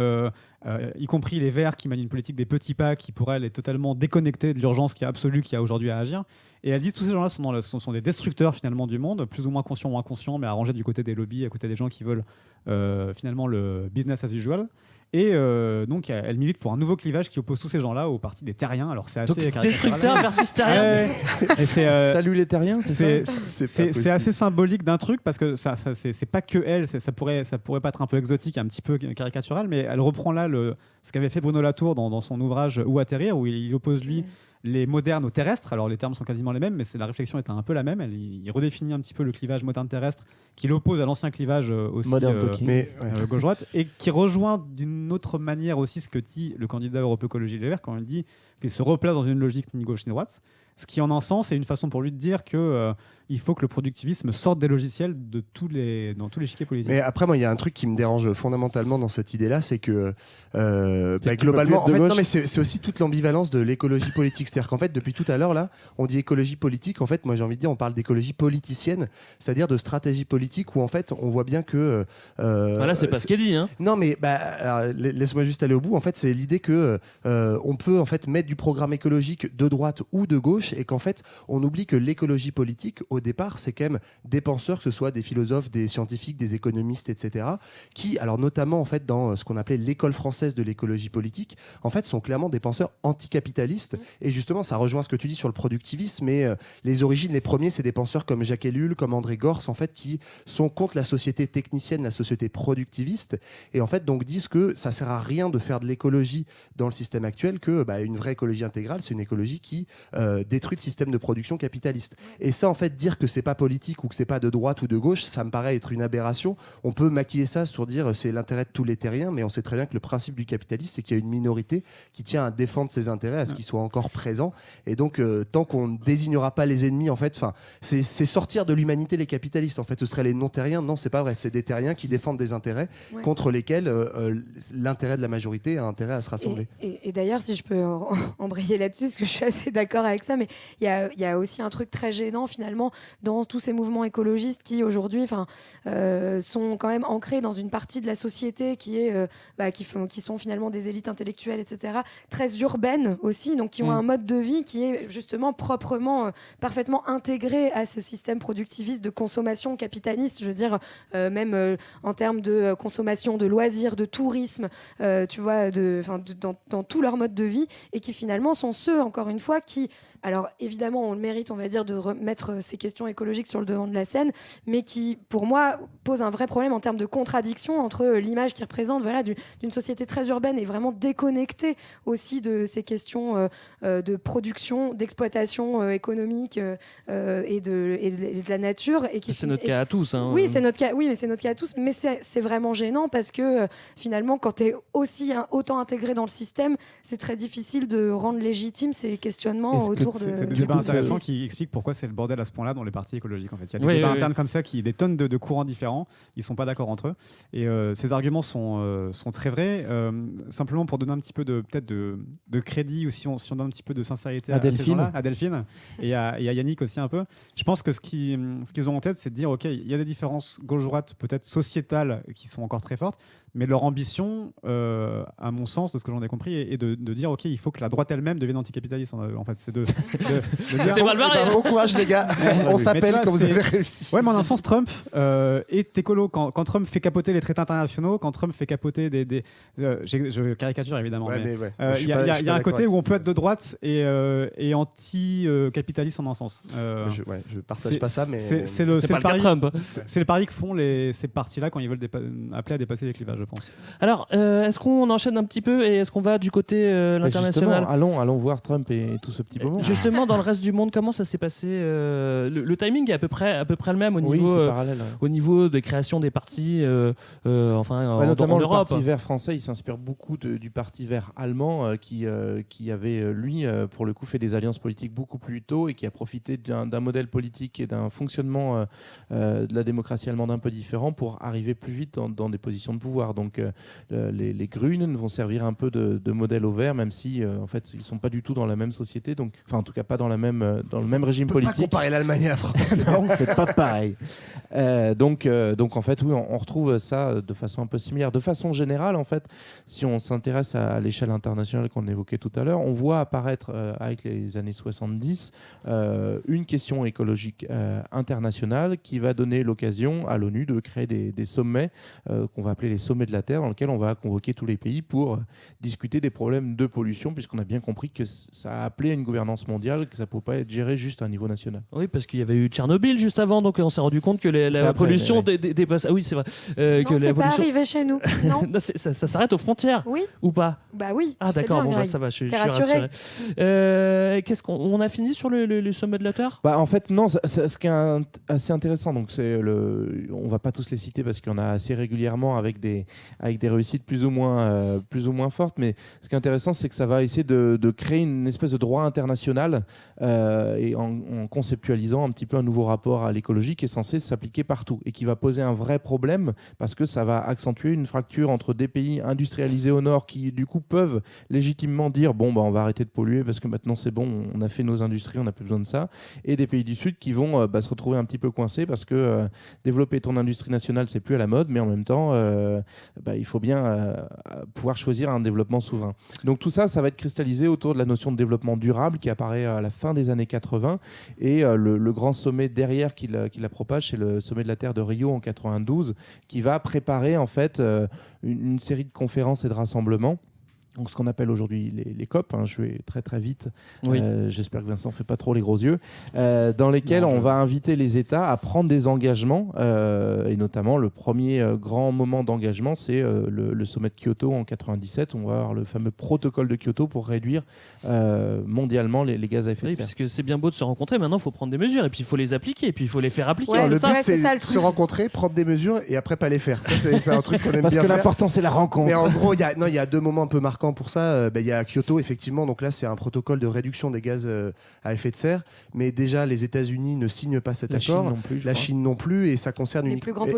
y compris les Verts qui manient une politique des petits pas qui, pour elle, est totalement déconnectée de l'urgence qui est absolue, qu'il y a aujourd'hui à agir. Et elle dit que tous ces gens-là sont des destructeurs finalement du monde, plus ou moins conscients ou inconscients, mais arrangés du côté des lobbies, à côté des gens qui veulent finalement le business as usual. Et donc, elle milite pour un nouveau clivage qui oppose tous ces gens-là au parti des terriens. Alors, c'est assez destructeur versus terrien. Salut les terriens, c'est assez symbolique d'un truc parce que c'est pas que elle. Ça pourrait pas être un peu exotique, un petit peu caricatural, mais elle reprend là ce qu'avait fait Bruno Latour dans son ouvrage Où atterrir, où il oppose lui les modernes aux terrestres. Alors les termes sont quasiment les mêmes, mais la réflexion est un peu la même. Il redéfinit un petit peu le clivage moderne terrestre qui l'oppose à l'ancien clivage aussi gauche-droite, et qui rejoint d'une autre manière aussi ce que dit le candidat Europe Écologie Les Verts quand il dit qu'il se replace dans une logique ni gauche ni droite. Ce qui, en un sens, est une façon pour lui de dire qu'il faut que le productivisme sorte des logiciels dans tous les chiquiers politiques. Mais après, moi, il y a un truc qui me dérange fondamentalement dans cette idée-là, c'est que globalement, en fait, non, mais c'est aussi toute l'ambivalence de l'écologie politique. C'est-à-dire qu'en fait, depuis tout à l'heure, là, on dit écologie politique. En fait, moi, j'ai envie de dire, on parle d'écologie politicienne, c'est-à-dire de stratégie politique où, en fait, on voit bien que. Voilà, c'est pas ce qu'elle dit. Hein. Non, mais alors, laisse-moi juste aller au bout. En fait, c'est l'idée que on peut en fait mettre du programme écologique de droite ou de gauche, et qu'en fait, on oublie que l'écologie politique, au départ, c'est quand même des penseurs, que ce soit des philosophes, des scientifiques, des économistes, etc., qui, alors notamment en fait dans ce qu'on appelait l'école française de l'écologie politique, en fait, sont clairement des penseurs anticapitalistes. Et justement, ça rejoint ce que tu dis sur le productivisme. Mais les origines, les premiers, c'est des penseurs comme Jacques Ellul, comme André Gorz, en fait, qui sont contre la société technicienne, la société productiviste, et en fait, donc disent que ça sert à rien de faire de l'écologie dans le système actuel, que une vraie écologie intégrale, c'est une écologie qui détruit le système de production capitaliste. Et ça, en fait, dire que c'est pas politique ou que c'est pas de droite ou de gauche, ça me paraît être une aberration. On peut maquiller ça sur dire c'est l'intérêt de tous les terriens, mais on sait très bien que le principe du capitalisme, c'est qu'il y a une minorité qui tient à défendre ses intérêts, à ce qu'ils soient encore présents. Et donc, tant qu'on ne désignera pas les ennemis, en fait, c'est sortir de l'humanité les capitalistes. En fait, ce seraient les non-terriens. Non, c'est pas vrai. C'est des terriens qui défendent des intérêts contre lesquels l'intérêt de la majorité a intérêt à se rassembler. Et d'ailleurs, si je peux embrayer là-dessus, parce que je suis assez d'accord avec ça, mais il y a aussi un truc très gênant finalement dans tous ces mouvements écologistes qui aujourd'hui sont quand même ancrés dans une partie de la société qui sont finalement des élites intellectuelles, etc., très urbaines aussi, donc qui ont un mode de vie qui est justement proprement, parfaitement intégré à ce système productiviste de consommation capitaliste, je veux dire, même en termes de consommation, de loisirs, de tourisme, tu vois, dans tout leur mode de vie, et qui finalement sont ceux, encore une fois, qui, alors évidemment, ont le mérite, on va dire, de remettre ces questions écologiques sur le devant de la scène, mais qui, pour moi, posent un vrai problème en termes de contradiction entre l'image qu'ils représentent, voilà, d'une société très urbaine et vraiment déconnectée aussi de ces questions de production, d'exploitation économique et de la nature. C'est notre cas à tous. Hein. Oui, c'est notre cas. Oui, mais c'est notre cas à tous. Mais c'est vraiment gênant parce que finalement, quand tu es autant intégré dans le système, c'est très difficile de rendre légitime ces questionnements autour de. C'est des débats intéressants qui expliquent pourquoi c'est le bordel à ce point-là dans les partis écologiques. En fait, il y a des débats internes comme ça, des tonnes de courants différents. Ils sont pas d'accord entre eux. Et ces arguments sont très vrais. Simplement pour donner un petit peu de crédit, ou si on donne un petit peu de sincérité à Delphine et à Yannick aussi un peu. Je pense que ce qu'ils ont en tête, c'est de dire ok, il y a des différences gauche-droite peut-être sociétales qui sont encore très fortes, mais leur ambition, à mon sens, de ce que j'en ai compris, est de dire ok, il faut que la droite elle-même devienne anticapitaliste. En fait, c'est de dire, c'est mal barré. Bon courage les gars, on s'appelle quand vous avez réussi. Ouais, mais en un sens, Trump est écolo. Quand Trump fait capoter les traités internationaux, quand Trump fait capoter je caricature évidemment, il y a un côté où on peut être de droite et anti-capitaliste en un sens. Je partage pas ça, mais c'est pas le cas Trump. C'est le pari que font ces partis-là quand ils veulent appeler à dépasser les clivages, je pense. Alors, est-ce qu'on enchaîne un petit peu et est-ce qu'on va du côté l'international ? Allons voir Trump et tout ce petit moment. Justement, dans le reste du monde, comment ça s'est passé le timing est à peu près le même au niveau de création des partis, notamment en le Europe. Parti vert français, il s'inspire beaucoup du Parti vert allemand qui avait, lui, pour le coup, fait des alliances politiques beaucoup plus tôt et qui a profité d'un modèle politique et d'un fonctionnement de la démocratie allemande un peu différent pour arriver plus vite dans des positions de pouvoir. Donc les Grünen vont servir un peu de modèle au vert, même si en fait ils sont pas du tout dans la même société, donc en tout cas pas dans le même régime politique. On peut pas comparer l'Allemagne et la France. Non, c'est pas pareil. Donc en fait oui, on retrouve ça de façon un peu similaire. De façon générale, en fait, si on s'intéresse à l'échelle internationale qu'on évoquait tout à l'heure, on voit apparaître avec les années 70 une question écologique internationale qui va donner l'occasion à l'ONU de créer des sommets qu'on va appeler les sommets de la Terre, dans lesquels on va convoquer tous les pays pour discuter des problèmes de pollution, puisqu'on a bien compris que ça a appelé à une gouvernance mondiale, que ça ne peut pas être géré juste à un niveau national. Oui, parce qu'il y avait eu Tchernobyl juste avant, donc on s'est rendu compte que la pollution dépasse. Ah oui, c'est vrai. Non, c'est pas arrivé chez nous. Non. ça s'arrête aux frontières. Oui. Ou pas? Bah oui. Ah d'accord, bon, ça va, je suis rassuré. Qu'est-ce qu'on a fini sur le sommet de la Terre? En fait, non. Ce qui est assez intéressant, donc on va pas tous les citer parce qu'il y en a assez régulièrement avec des réussites plus ou moins fortes, mais ce qui est intéressant, c'est que ça va essayer de créer une espèce de droit international et en conceptualisant un petit peu un nouveau rapport à l'écologie qui est censé s'appliquer partout et qui va poser un vrai problème parce que ça va accentuer une fracture entre des pays industrialisés au nord qui du coup peuvent légitimement dire on va arrêter de polluer parce que maintenant c'est bon, on a fait nos industries, on n'a plus besoin de ça, et des pays du sud qui vont se retrouver un petit peu coincés parce que développer ton industrie nationale c'est plus à la mode, mais en même temps il faut bien pouvoir choisir un développement souverain. Donc tout ça va être cristallisé autour de la notion de développement durable qui apparaît à la fin des années 80, et le grand sommet derrière qui la propage, c'est le sommet de la Terre de Rio en 92, qui va préparer en fait une série de conférences et de rassemblements Donc ce qu'on appelle aujourd'hui les COP, je vais très très vite, Oui. j'espère que Vincent ne fait pas trop les gros yeux, dans lesquels on va inviter les États à prendre des engagements, et notamment le premier grand moment d'engagement, c'est le sommet de Kyoto en 97. On va avoir le fameux protocole de Kyoto pour réduire mondialement les gaz à effet de serre. Parce que c'est bien beau de se rencontrer, maintenant il faut prendre des mesures, et puis il faut les appliquer, et puis il faut les faire appliquer. Ouais, le but c'est de se rencontrer, prendre des mesures, et après pas les faire. Ça c'est un truc qu'on aime bien faire. Parce que l'important c'est la rencontre. Mais en gros, il y a 2 moments un peu marquants pour ça. Il y a Kyoto, effectivement. Donc là, c'est un protocole de réduction des gaz à effet de serre. Mais déjà, les États-Unis ne signent pas cet accord. La Chine non plus. Et ça concerne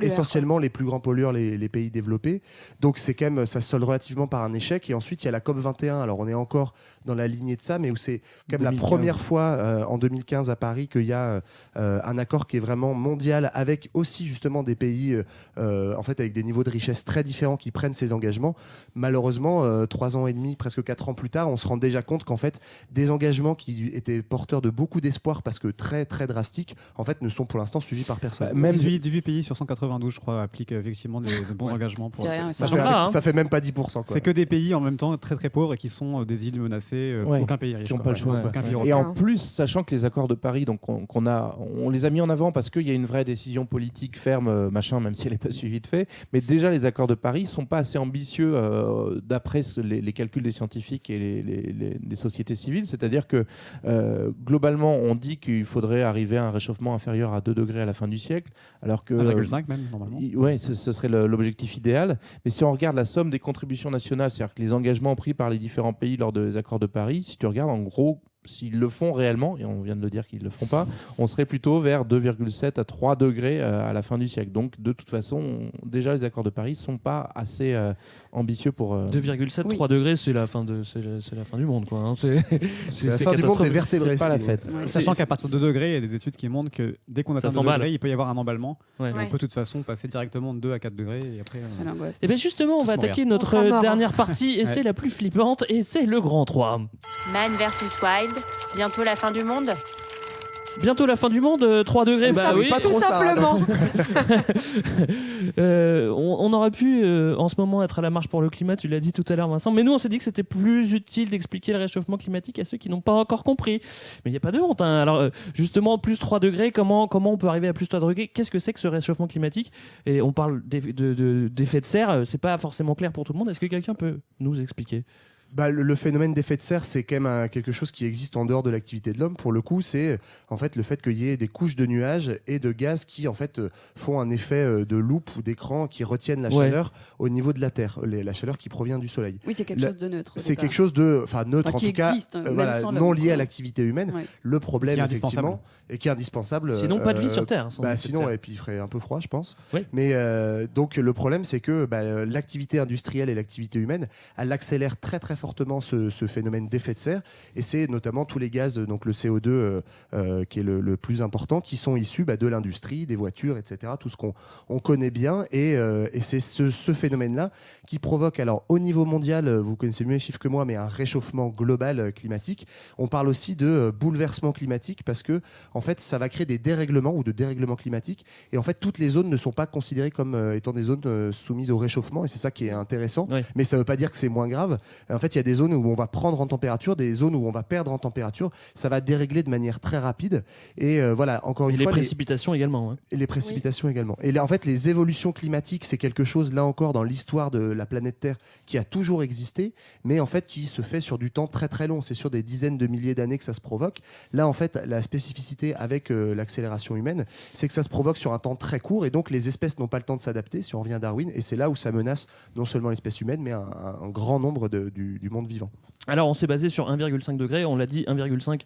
essentiellement les plus grands pollueurs, les pays développés. Donc c'est quand même, ça se solde relativement par un échec. Et ensuite, il y a la COP21. Alors on est encore dans la lignée de ça, mais où c'est quand même 2015. La première fois en 2015 à Paris qu'il y a un accord qui est vraiment mondial, avec aussi justement des pays en fait avec des niveaux de richesse très différents qui prennent ces engagements. Malheureusement, 3 ans et demi, presque 4 ans plus tard, on se rend déjà compte qu'en fait, des engagements qui étaient porteurs de beaucoup d'espoir parce que très très drastiques, en fait, ne sont pour l'instant suivis par personne. Même 18 pays sur 192, je crois, appliquent effectivement des bons engagements. Ça fait même pas 10%. Quoi. C'est que des pays en même temps très très pauvres et qui sont des îles menacées. Aucun pays riche. Qui n'ont pas le choix. Et en plus, sachant que les accords de Paris, donc on les a mis en avant parce qu'il y a une vraie décision politique ferme, même si elle n'est pas suivie de fait. Mais déjà, les accords de Paris ne sont pas assez ambitieux d'après les calculs des scientifiques et les sociétés civiles. C'est-à-dire que globalement, on dit qu'il faudrait arriver à un réchauffement inférieur à 2 degrés à la fin du siècle, alors que 1,5 même normalement. Oui, ce serait l'objectif idéal. Mais si on regarde la somme des contributions nationales, c'est-à-dire que les engagements pris par les différents pays lors des accords de Paris, si tu regardes en gros, s'ils le font réellement, et on vient de le dire qu'ils ne le font pas, on serait plutôt vers 2,7 à 3 degrés à la fin du siècle. Donc de toute façon, déjà les accords de Paris ne sont pas assez ambitieux pour... 2,7, 3 degrés, c'est la fin du monde. Quoi, hein. C'est la fin du monde des vertébrés. C'est pas la fête. Ouais. Sachant qu'à partir de 2 degrés, il y a des études qui montrent que dès qu'on atteint 2 degrés, il peut y avoir un emballement. Ouais. On peut de toute façon passer directement de 2 à 4 degrés. Et après, et bien justement, on va attaquer notre dernière partie, et c'est la plus flippante, et c'est le grand 3. Man vs Wild. Bientôt la fin du monde. Bientôt la fin du monde, 3 degrés, bah oui, pas trop simplement. On aurait pu en ce moment être à la marche pour le climat, tu l'as dit tout à l'heure Vincent, mais nous on s'est dit que c'était plus utile d'expliquer le réchauffement climatique à ceux qui n'ont pas encore compris. Mais il n'y a pas de honte. Hein. Alors justement, plus 3 degrés, comment on peut arriver à plus 3 degrés? Qu'est-ce que c'est que ce réchauffement climatique? Et on parle d'effet de serre, c'est pas forcément clair pour tout le monde. Est-ce que quelqu'un peut nous expliquer? Le phénomène d'effet de serre, c'est quand même quelque chose qui existe en dehors de l'activité de l'homme. Pour le coup, c'est en fait le fait qu'il y ait des couches de nuages et de gaz qui en fait font un effet de loupe ou d'écran qui retiennent la chaleur au niveau de la Terre, la chaleur qui provient du Soleil. Oui, c'est quelque chose de neutre. C'est quelque chose de neutre en tout cas, non lié à l'activité humaine. Ouais. Le problème effectivement, et qui est indispensable. Sinon, pas de vie sur Terre. Sinon, et puis il ferait un peu froid, je pense. Oui. Mais donc le problème, c'est que l'activité industrielle et l'activité humaine, elle accélère très très fortement ce phénomène d'effet de serre, et c'est notamment tous les gaz, donc le CO2 qui est le plus important, qui sont issus de l'industrie, des voitures, etc. Tout ce qu'on connaît bien, et c'est ce phénomène-là qui provoque, alors au niveau mondial, vous connaissez mieux les chiffres que moi, mais un réchauffement global climatique. On parle aussi de bouleversement climatique parce que en fait ça va créer des dérèglements ou de dérèglements climatiques, et en fait toutes les zones ne sont pas considérées comme étant des zones soumises au réchauffement, et c'est ça qui est intéressant. Oui. Mais ça ne veut pas dire que c'est moins grave. En fait, il y a des zones où on va prendre en température, des zones où on va perdre en température. Ça va dérégler de manière très rapide. Et voilà, encore une fois. Les précipitations également. Hein. Et les précipitations également. Et là, en fait, les évolutions climatiques, c'est quelque chose, là encore, dans l'histoire de la planète Terre, qui a toujours existé, mais en fait, qui se fait sur du temps très très long. C'est sur des dizaines de milliers d'années que ça se provoque. Là, en fait, la spécificité avec l'accélération humaine, c'est que ça se provoque sur un temps très court, et donc les espèces n'ont pas le temps de s'adapter, si on revient à Darwin, et c'est là où ça menace non seulement l'espèce humaine, mais un grand nombre du monde vivant. Alors on s'est basé sur 1,5 degré, on l'a dit, 1,5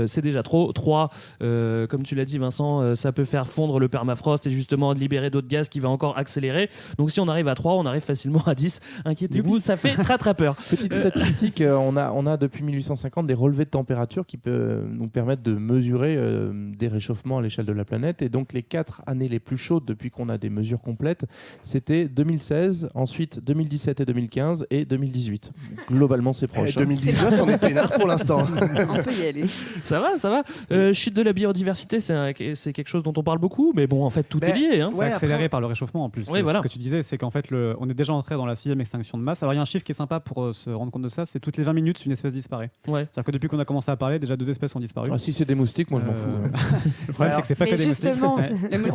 c'est déjà trop. 3, comme tu l'as dit Vincent, ça peut faire fondre le permafrost et justement libérer d'autres gaz qui va encore accélérer. Donc si on arrive à 3, on arrive facilement à 10. Inquiétez-vous, ça fait très très peur. Petite statistique, on a depuis 1850 des relevés de température qui peuvent nous permettre de mesurer des réchauffements à l'échelle de la planète. Et donc les 4 années les plus chaudes depuis qu'on a des mesures complètes, c'était 2016, ensuite 2017 et 2015 et 2018. Globalement c'est proche. 2019, on est peinard pour l'instant. On peut y aller. Ça va. Chute de la biodiversité, c'est quelque chose dont on parle beaucoup, mais bon, en fait, tout est lié. Hein. C'est accéléré par le réchauffement en plus. Voilà. Ce que tu disais, c'est qu'en fait, on est déjà entré dans la 6e extinction de masse. Alors, il y a un chiffre qui est sympa pour se rendre compte de ça, c'est toutes les 20 minutes, une espèce disparaît. C'est-à-dire que depuis qu'on a commencé à parler, déjà 2 espèces ont disparu. Si c'est des moustiques, moi je m'en fous. Le problème, c'est que c'est pas que des moustiques. Justement,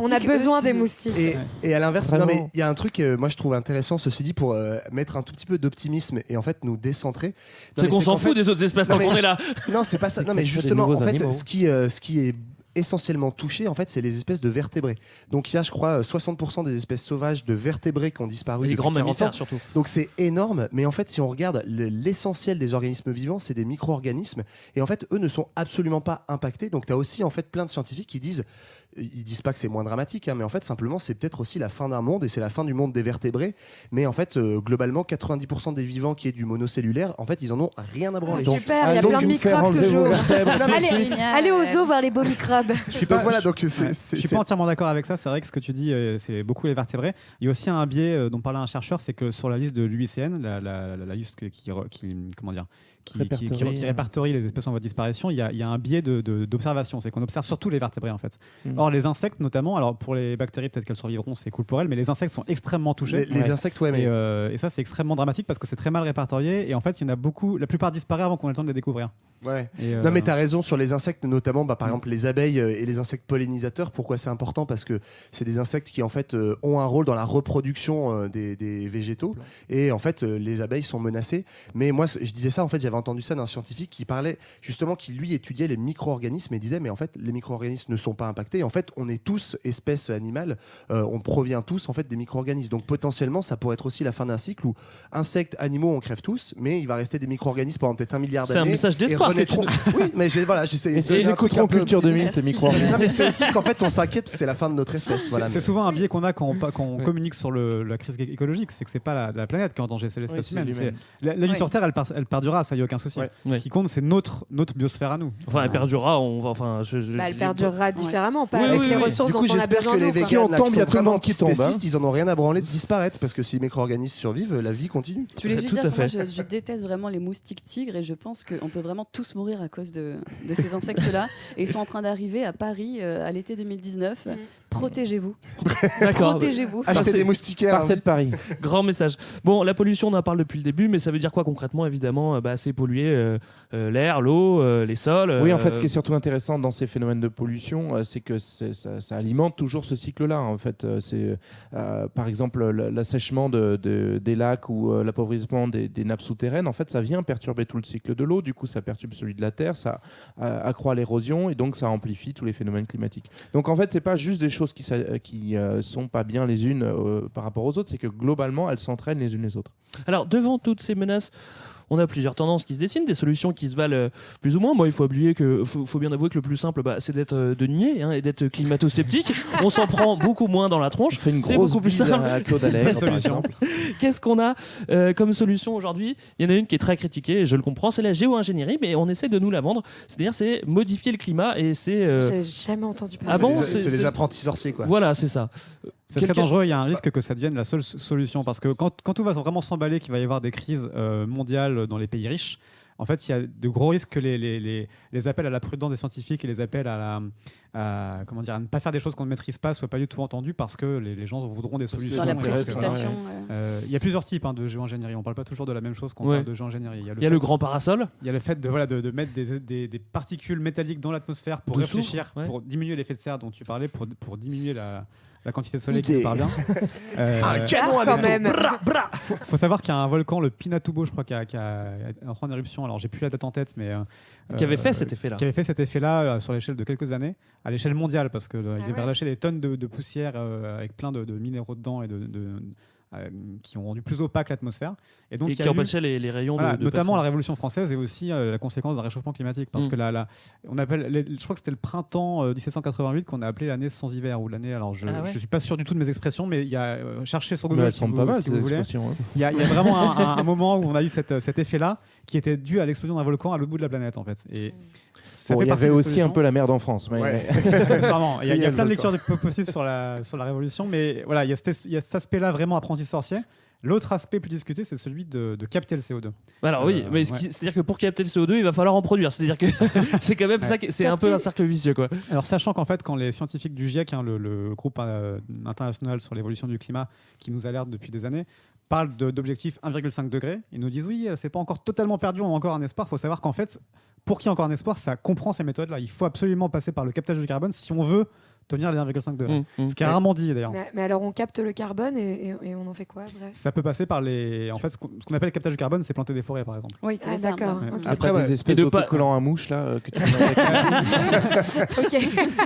on a besoin des moustiques. Et à l'inverse, il y a un truc, moi je trouve intéressant, ceci dit, pour mettre un tout petit peu d'optimisme et en fait nous décentrer. C'est qu'on s'en fout des autres espèces tant qu'on est là. Non, c'est pas ça. Non, mais justement, en fait, ce qui est essentiellement touché, en fait, c'est les espèces de vertébrés. Donc il y a, je crois, 60% des espèces sauvages de vertébrés qui ont disparu. Et les grands 40 mammifères ans. surtout. Donc c'est énorme, mais en fait, si on regarde l'essentiel des organismes vivants, c'est des micro-organismes, et en fait, eux ne sont absolument pas impactés. Donc tu as aussi en fait plein de scientifiques qui disent, ils disent pas que c'est moins dramatique, hein, mais en fait simplement c'est peut-être aussi la fin d'un monde et c'est la fin du monde des vertébrés. Mais en fait, globalement, 90% des vivants qui est du monocellulaire, en fait, ils en ont rien à branler. Super, il y a plein de microbes toujours. Allez au zoo voir les beaux microbes. Je suis pas entièrement d'accord avec ça. C'est vrai que ce que tu dis, c'est beaucoup les vertébrés. Il y a aussi un biais dont parlait un chercheur, c'est que sur la liste de l'UICN, la liste qui répertorie les espèces en voie de disparition, il y a un biais d'observation, c'est qu'on observe surtout les vertébrés en fait. Or les insectes notamment, alors pour les bactéries peut-être qu'elles survivront, c'est cool pour elles, mais les insectes sont extrêmement touchés. Les insectes, ouais, mais et ça c'est extrêmement dramatique parce que c'est très mal répertorié et en fait il y en a beaucoup, la plupart disparaissent avant qu'on ait le temps de les découvrir. Ouais. Non mais t'as raison sur les insectes, notamment par exemple les abeilles et les insectes pollinisateurs. Pourquoi c'est important? Parce que c'est des insectes qui en fait ont un rôle dans la reproduction des végétaux et en fait les abeilles sont menacées. Mais moi je disais ça, en fait j'avais entendu ça d'un scientifique qui parlait justement, qui lui étudiait les micro-organismes et disait mais en fait les micro-organismes ne sont pas impactés. En fait on est tous espèces animales, on provient tous en fait des micro-organismes. Donc potentiellement ça pourrait être aussi la fin d'un cycle où insectes, animaux on crève tous, mais il va rester des micro-organismes pendant peut-être 1 milliard d'années. C'est un message d'espoir. Oui, mais j'essaie. Ils écouteront Culture 2000, ces micro-organismes. Non, mais c'est aussi qu'en fait, on s'inquiète, c'est la fin de notre espèce. Voilà. C'est souvent un biais qu'on a quand on communique sur la crise écologique, c'est que c'est pas la planète qui est en danger, c'est l'espèce humaine. La vie sur Terre, elle perdurera, ça y a aucun souci. Ce qui compte, c'est notre biosphère à nous. Enfin, elle perdurera. Elle perdurera différemment, pas avec les ressources dont on a besoin. J'espère que les végans qui sont vraiment antispécistes, ils en ont rien à branler de disparaître parce que si les micro-organismes survivent, la vie continue. Je voulais juste dire que moi, je déteste vraiment les moustiques tigres et je pense qu'on peut vraiment tous mourir à cause de ces insectes-là. Et ils sont en train d'arriver à Paris à l'été 2019. Protégez-vous. D'accord. Protégez-vous. Achetez des moustiquaires. Partez de Paris. Grand message. Bon, la pollution, on en parle depuis le début, mais ça veut dire quoi concrètement? Évidemment, c'est polluer l'air, l'eau, les sols. Oui, en fait, ce qui est surtout intéressant dans ces phénomènes de pollution, c'est que ça alimente toujours ce cycle-là. En fait, c'est par exemple l'assèchement des lacs ou l'appauvrissement des nappes souterraines. En fait, ça vient perturber tout le cycle de l'eau. Du coup, ça perturbe celui de la terre, ça accroît l'érosion et donc ça amplifie tous les phénomènes climatiques. Donc, en fait, c'est pas juste des choses qui sont pas bien les unes par rapport aux autres, c'est que globalement, elles s'entraînent les unes les autres. Alors, devant toutes ces menaces, on a plusieurs tendances qui se dessinent, des solutions qui se valent plus ou moins. Moi, il faut bien avouer que le plus simple, c'est d'être de nier et d'être climato-sceptique. On s'en prend beaucoup moins dans la tronche. C'est beaucoup plus simple. À Claude Allègre, par exemple. Qu'est-ce qu'on a comme solution aujourd'hui? Il y en a une qui est très critiquée, et je le comprends, c'est la géo-ingénierie, mais on essaie de nous la vendre. C'est-à-dire, c'est modifier le climat et c'est. J'ai jamais entendu parler. Ah bon, c'est des apprentis sorciers, quoi. Voilà, c'est ça. C'est très dangereux, il y a un risque que ça devienne la seule solution parce que quand tout va vraiment s'emballer, qu'il va y avoir des crises mondiales dans les pays riches, en fait, il y a de gros risques que les appels à la prudence des scientifiques et les appels à ne pas faire des choses qu'on ne maîtrise pas soient pas du tout entendus parce que les gens voudront des solutions. Dans la précipitation. Il y a plusieurs types de géo-ingénierie. On ne parle pas toujours de la même chose quand on parle de géo-ingénierie. Il y a le grand parasol. Il y a le fait de mettre des particules métalliques dans l'atmosphère pour réfléchir, pour diminuer l'effet de serre dont tu parlais, pour diminuer la quantité de soleil qui nous parle bien. Un canon à métaux. Faut savoir qu'il y a un volcan, le Pinatubo, je crois, qui est entré en éruption. Alors, j'ai plus la date en tête, mais qui avait fait cet effet-là. Qui avait fait cet effet-là sur l'échelle de quelques années, à l'échelle mondiale, parce qu'il avait relâché des tonnes de poussière avec plein de minéraux dedans et qui ont rendu plus opaque l'atmosphère. Et donc, qui empêchaient les rayons de notamment passer. La Révolution française est aussi la conséquence d'un réchauffement climatique. Parce que on appelle, je crois que c'était le printemps 1788 qu'on a appelé l'année sans hiver. Ou l'année, alors je ne suis pas sûr du tout de mes expressions, mais il y a cherché sur Google si vous voulez. Il y a vraiment un moment où on a eu cet effet-là qui était dû à l'explosion d'un volcan à l'autre bout de la planète en fait. Et il y avait aussi un peu la merde en France. Mais vraiment, il y a plein de lectures possibles sur la Révolution, mais voilà, il y a cet aspect-là vraiment apprentissage anti-sorcier. L'autre aspect plus discuté, c'est celui de capter le CO2. Alors oui, mais c'est-à-dire que pour capter le CO2, il va falloir en produire. C'est-à-dire que c'est quand même ça, c'est un peu un cercle vicieux, quoi. Alors sachant qu'en fait, quand les scientifiques du GIEC, le groupe international sur l'évolution du climat, qui nous alerte depuis des années, parlent d'objectifs 1,5 degré, ils nous disent oui, c'est pas encore totalement perdu, on a encore un espoir. Il faut savoir qu'en fait, pour qu'il y ait encore un espoir, ça comprend ces méthodes-là. Il faut absolument passer par le captage du carbone si on veut tenir les 1,5 degrés. Ce qui est rarement dit d'ailleurs. Mais alors on capte le carbone et on en fait quoi après ? Ça peut passer par les. En fait, ce qu'on appelle le captage du carbone, c'est planter des forêts par exemple. Oui, c'est d'accord. Ouais. Okay. Après, des espèces d'autocollants à mouche là que tu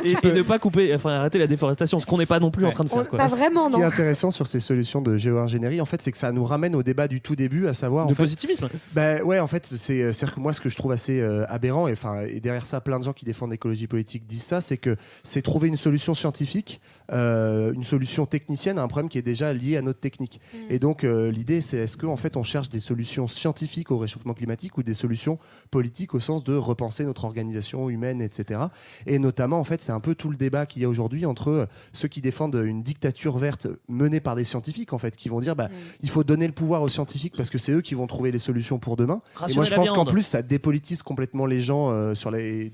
et ne pas couper, enfin arrêter la déforestation, ce qu'on n'est pas non plus en train de faire. Quoi. Pas vraiment, ce qui est intéressant sur ces solutions de géo-ingénierie, en fait, c'est que ça nous ramène au débat du tout début, à savoir le positivisme. Ouais, en fait, c'est-à-dire que moi, ce que je trouve assez aberrant, et derrière ça, plein de gens qui défendent l'écologie politique disent ça, c'est que c'est trouver une solution scientifique, une solution technicienne à un problème qui est déjà lié à notre technique. Et donc l'idée, c'est est-ce qu'en fait on cherche des solutions scientifiques au réchauffement climatique ou des solutions politiques au sens de repenser notre organisation humaine, etc. Et notamment, en fait, c'est un peu tout le débat qu'il y a aujourd'hui entre ceux qui défendent une dictature verte menée par des scientifiques, en fait, qui vont dire il faut donner le pouvoir aux scientifiques parce que c'est eux qui vont trouver les solutions pour demain. Et moi, je pense qu'en plus, ça dépolitise complètement les gens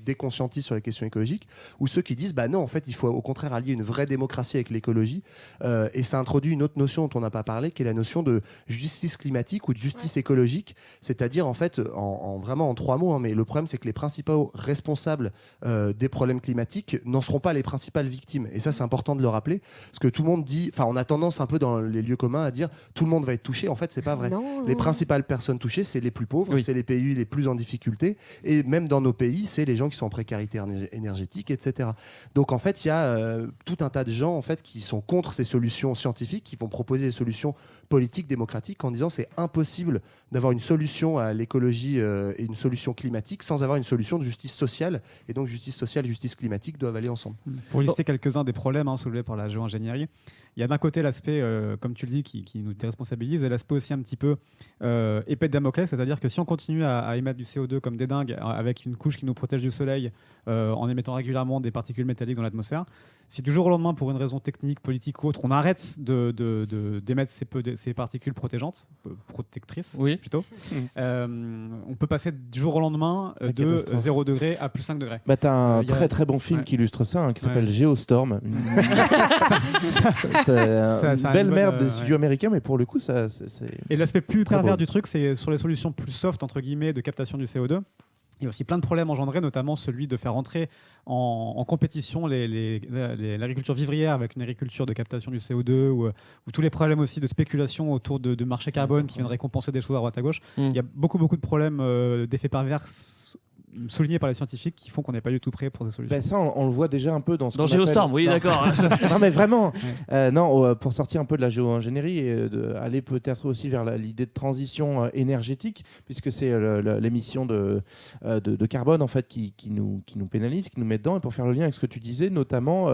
déconscientise sur les questions écologiques, ou ceux qui disent non, en fait, il faut au contraire allier une vraie démocratie avec l'écologie, et ça introduit une autre notion dont on n'a pas parlé, qui est la notion de justice climatique ou de justice écologique, c'est-à-dire en fait vraiment en 3 mots, mais le problème c'est que les principaux responsables des problèmes climatiques n'en seront pas les principales victimes, et ça c'est important de le rappeler, parce que tout le monde dit, on a tendance un peu dans les lieux communs à dire tout le monde va être touché, en fait c'est pas vrai. Les principales personnes touchées, c'est les plus pauvres, c'est les pays les plus en difficulté, et même dans nos pays c'est les gens qui sont en précarité énergétique, etc. Donc en fait il y a tout un tas de gens en fait qui sont contre ces solutions scientifiques, qui vont proposer des solutions politiques, démocratiques, en disant c'est impossible d'avoir une solution à l'écologie et une solution climatique sans avoir une solution de justice sociale, et donc justice sociale et justice climatique doivent aller ensemble. Pour lister quelques-uns des problèmes soulevés par la géo-ingénierie, il y a d'un côté l'aspect, comme tu le dis, qui nous déresponsabilise, et l'aspect aussi un petit peu épée de Damoclès, c'est-à-dire que si on continue à émettre du CO2 comme des dingues, avec une couche qui nous protège du soleil, en émettant régulièrement des particules métalliques dans l'atmosphère, si du jour au lendemain, pour une raison technique, politique ou autre, on arrête d'émettre ces particules protectrices, plutôt, on peut passer du jour au lendemain de 0 degré à plus 5 degrés. Tu as un très bon film qui illustre ça, qui s'appelle Geostorm. C'est une belle merde des studios américains, mais pour le coup, c'est... Et l'aspect plus pervers du truc, c'est sur les solutions plus soft, entre guillemets, de captation du CO2. Il y a aussi plein de problèmes engendrés, notamment celui de faire entrer en compétition l'agriculture vivrière avec une agriculture de captation du CO2, ou tous les problèmes aussi de spéculation autour de marchés carbone qui viendraient compenser des choses à droite à gauche. Il y a beaucoup de problèmes d'effets pervers soulignés par les scientifiques qui font qu'on n'est pas du tout prêt pour ces solutions. Ça, on le voit déjà un peu dans Geostorm, oui, d'accord. Non, mais vraiment, pour sortir un peu de la géo-ingénierie et aller peut-être aussi vers l'idée de transition énergétique, puisque c'est l'émission de carbone en fait qui nous pénalise, qui nous met dedans. Et pour faire le lien avec ce que tu disais, notamment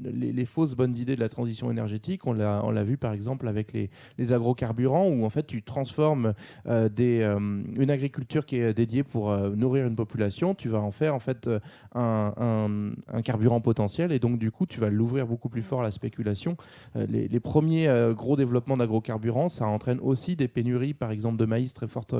les fausses bonnes idées de la transition énergétique, on l'a vu par exemple avec les agrocarburants, où en fait tu transformes une agriculture qui est dédiée pour nourrir une population, tu vas en faire en fait un carburant potentiel, et donc du coup tu vas l'ouvrir beaucoup plus fort à la spéculation. Les premiers gros développements d'agrocarburants, ça entraîne aussi des pénuries par exemple de maïs très fortes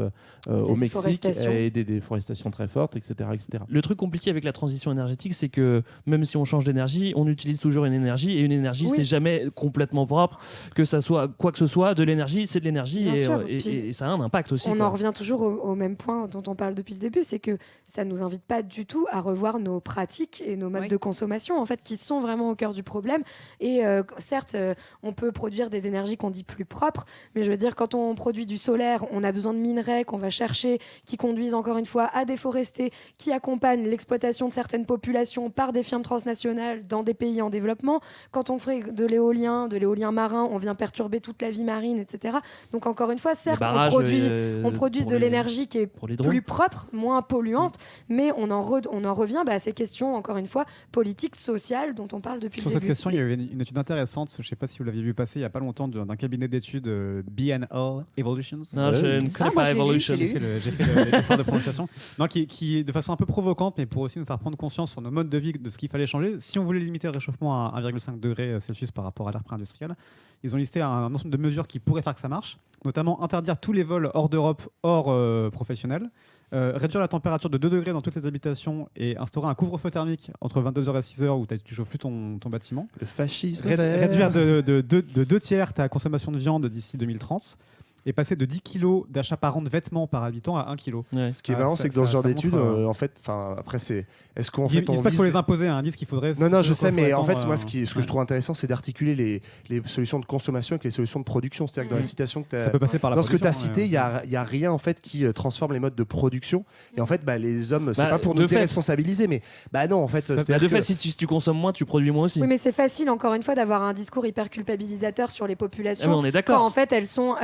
au Mexique, et des déforestations très fortes, etc., etc. Le truc compliqué avec la transition énergétique, c'est que même si on change d'énergie, on utilise toujours une énergie, et une énergie c'est jamais complètement propre, que ça soit quoi que ce soit, de l'énergie c'est de l'énergie, et ça a un impact aussi. On en revient toujours au même point dont on parle depuis le début, c'est que ça ne nous invite pas du tout à revoir nos pratiques et nos modes de consommation en fait, qui sont vraiment au cœur du problème. Et certes, on peut produire des énergies qu'on dit plus propres, mais je veux dire, quand on produit du solaire, on a besoin de minerais qu'on va chercher, qui conduisent encore une fois à déforester, qui accompagnent l'exploitation de certaines populations par des firmes transnationales dans des pays en développement. Quand on fait de l'éolien marin, on vient perturber toute la vie marine, etc. Donc encore une fois, certes, on produit de l'énergie qui est plus propre, moins polluante, mais on en revient à ces questions, encore une fois, politiques, sociales, dont on parle depuis le début. Sur cette question, il y avait une étude intéressante, je ne sais pas si vous l'aviez vu passer il n'y a pas longtemps, d'un cabinet d'études B&L Evolutions. Non, je ne connais pas Evolution. J'ai fait l'effort de prononciation. Non, qui de façon un peu provocante, mais pour aussi nous faire prendre conscience sur nos modes de vie, de ce qu'il fallait changer. Si on voulait limiter le réchauffement quasiment à 1,5 degré Celsius par rapport à l'ère pré-industrielle. Ils ont listé un ensemble de mesures qui pourraient faire que ça marche, notamment interdire tous les vols hors d'Europe, hors professionnel, réduire la température de 2 degrés dans toutes les habitations et instaurer un couvre-feu thermique entre 22h et 6h où tu chauffes plus ton bâtiment. Le fascisme Réduire de 2 tiers ta consommation de viande d'ici 2030. Et passer de 10 kilos d'achat par an de vêtements par habitant à 1 kilo. Ouais. Ce qui est marrant, c'est que dans ce genre d'études, en fait, après, est-ce qu'on fait. Ils disent pas qu'il faut les imposer, ils disent qu'il faudrait. Non, je sais, mais en fait, moi, ce que je trouve intéressant, c'est d'articuler les solutions de consommation avec les solutions de production. C'est-à-dire que dans les citations que tu as. Ça peut passer par la dans ce que tu as production, cité, il n'y a rien, en fait, qui transforme les modes de production. Et en fait, les hommes, c'est pas pour nous déresponsabiliser, mais non, en fait. De fait, si tu consommes moins, tu produis moins aussi. Oui, mais c'est facile, encore une fois, d'avoir un discours hyper culpabilisateur sur les populations. On est d'accord. Quand, en fait, elles sont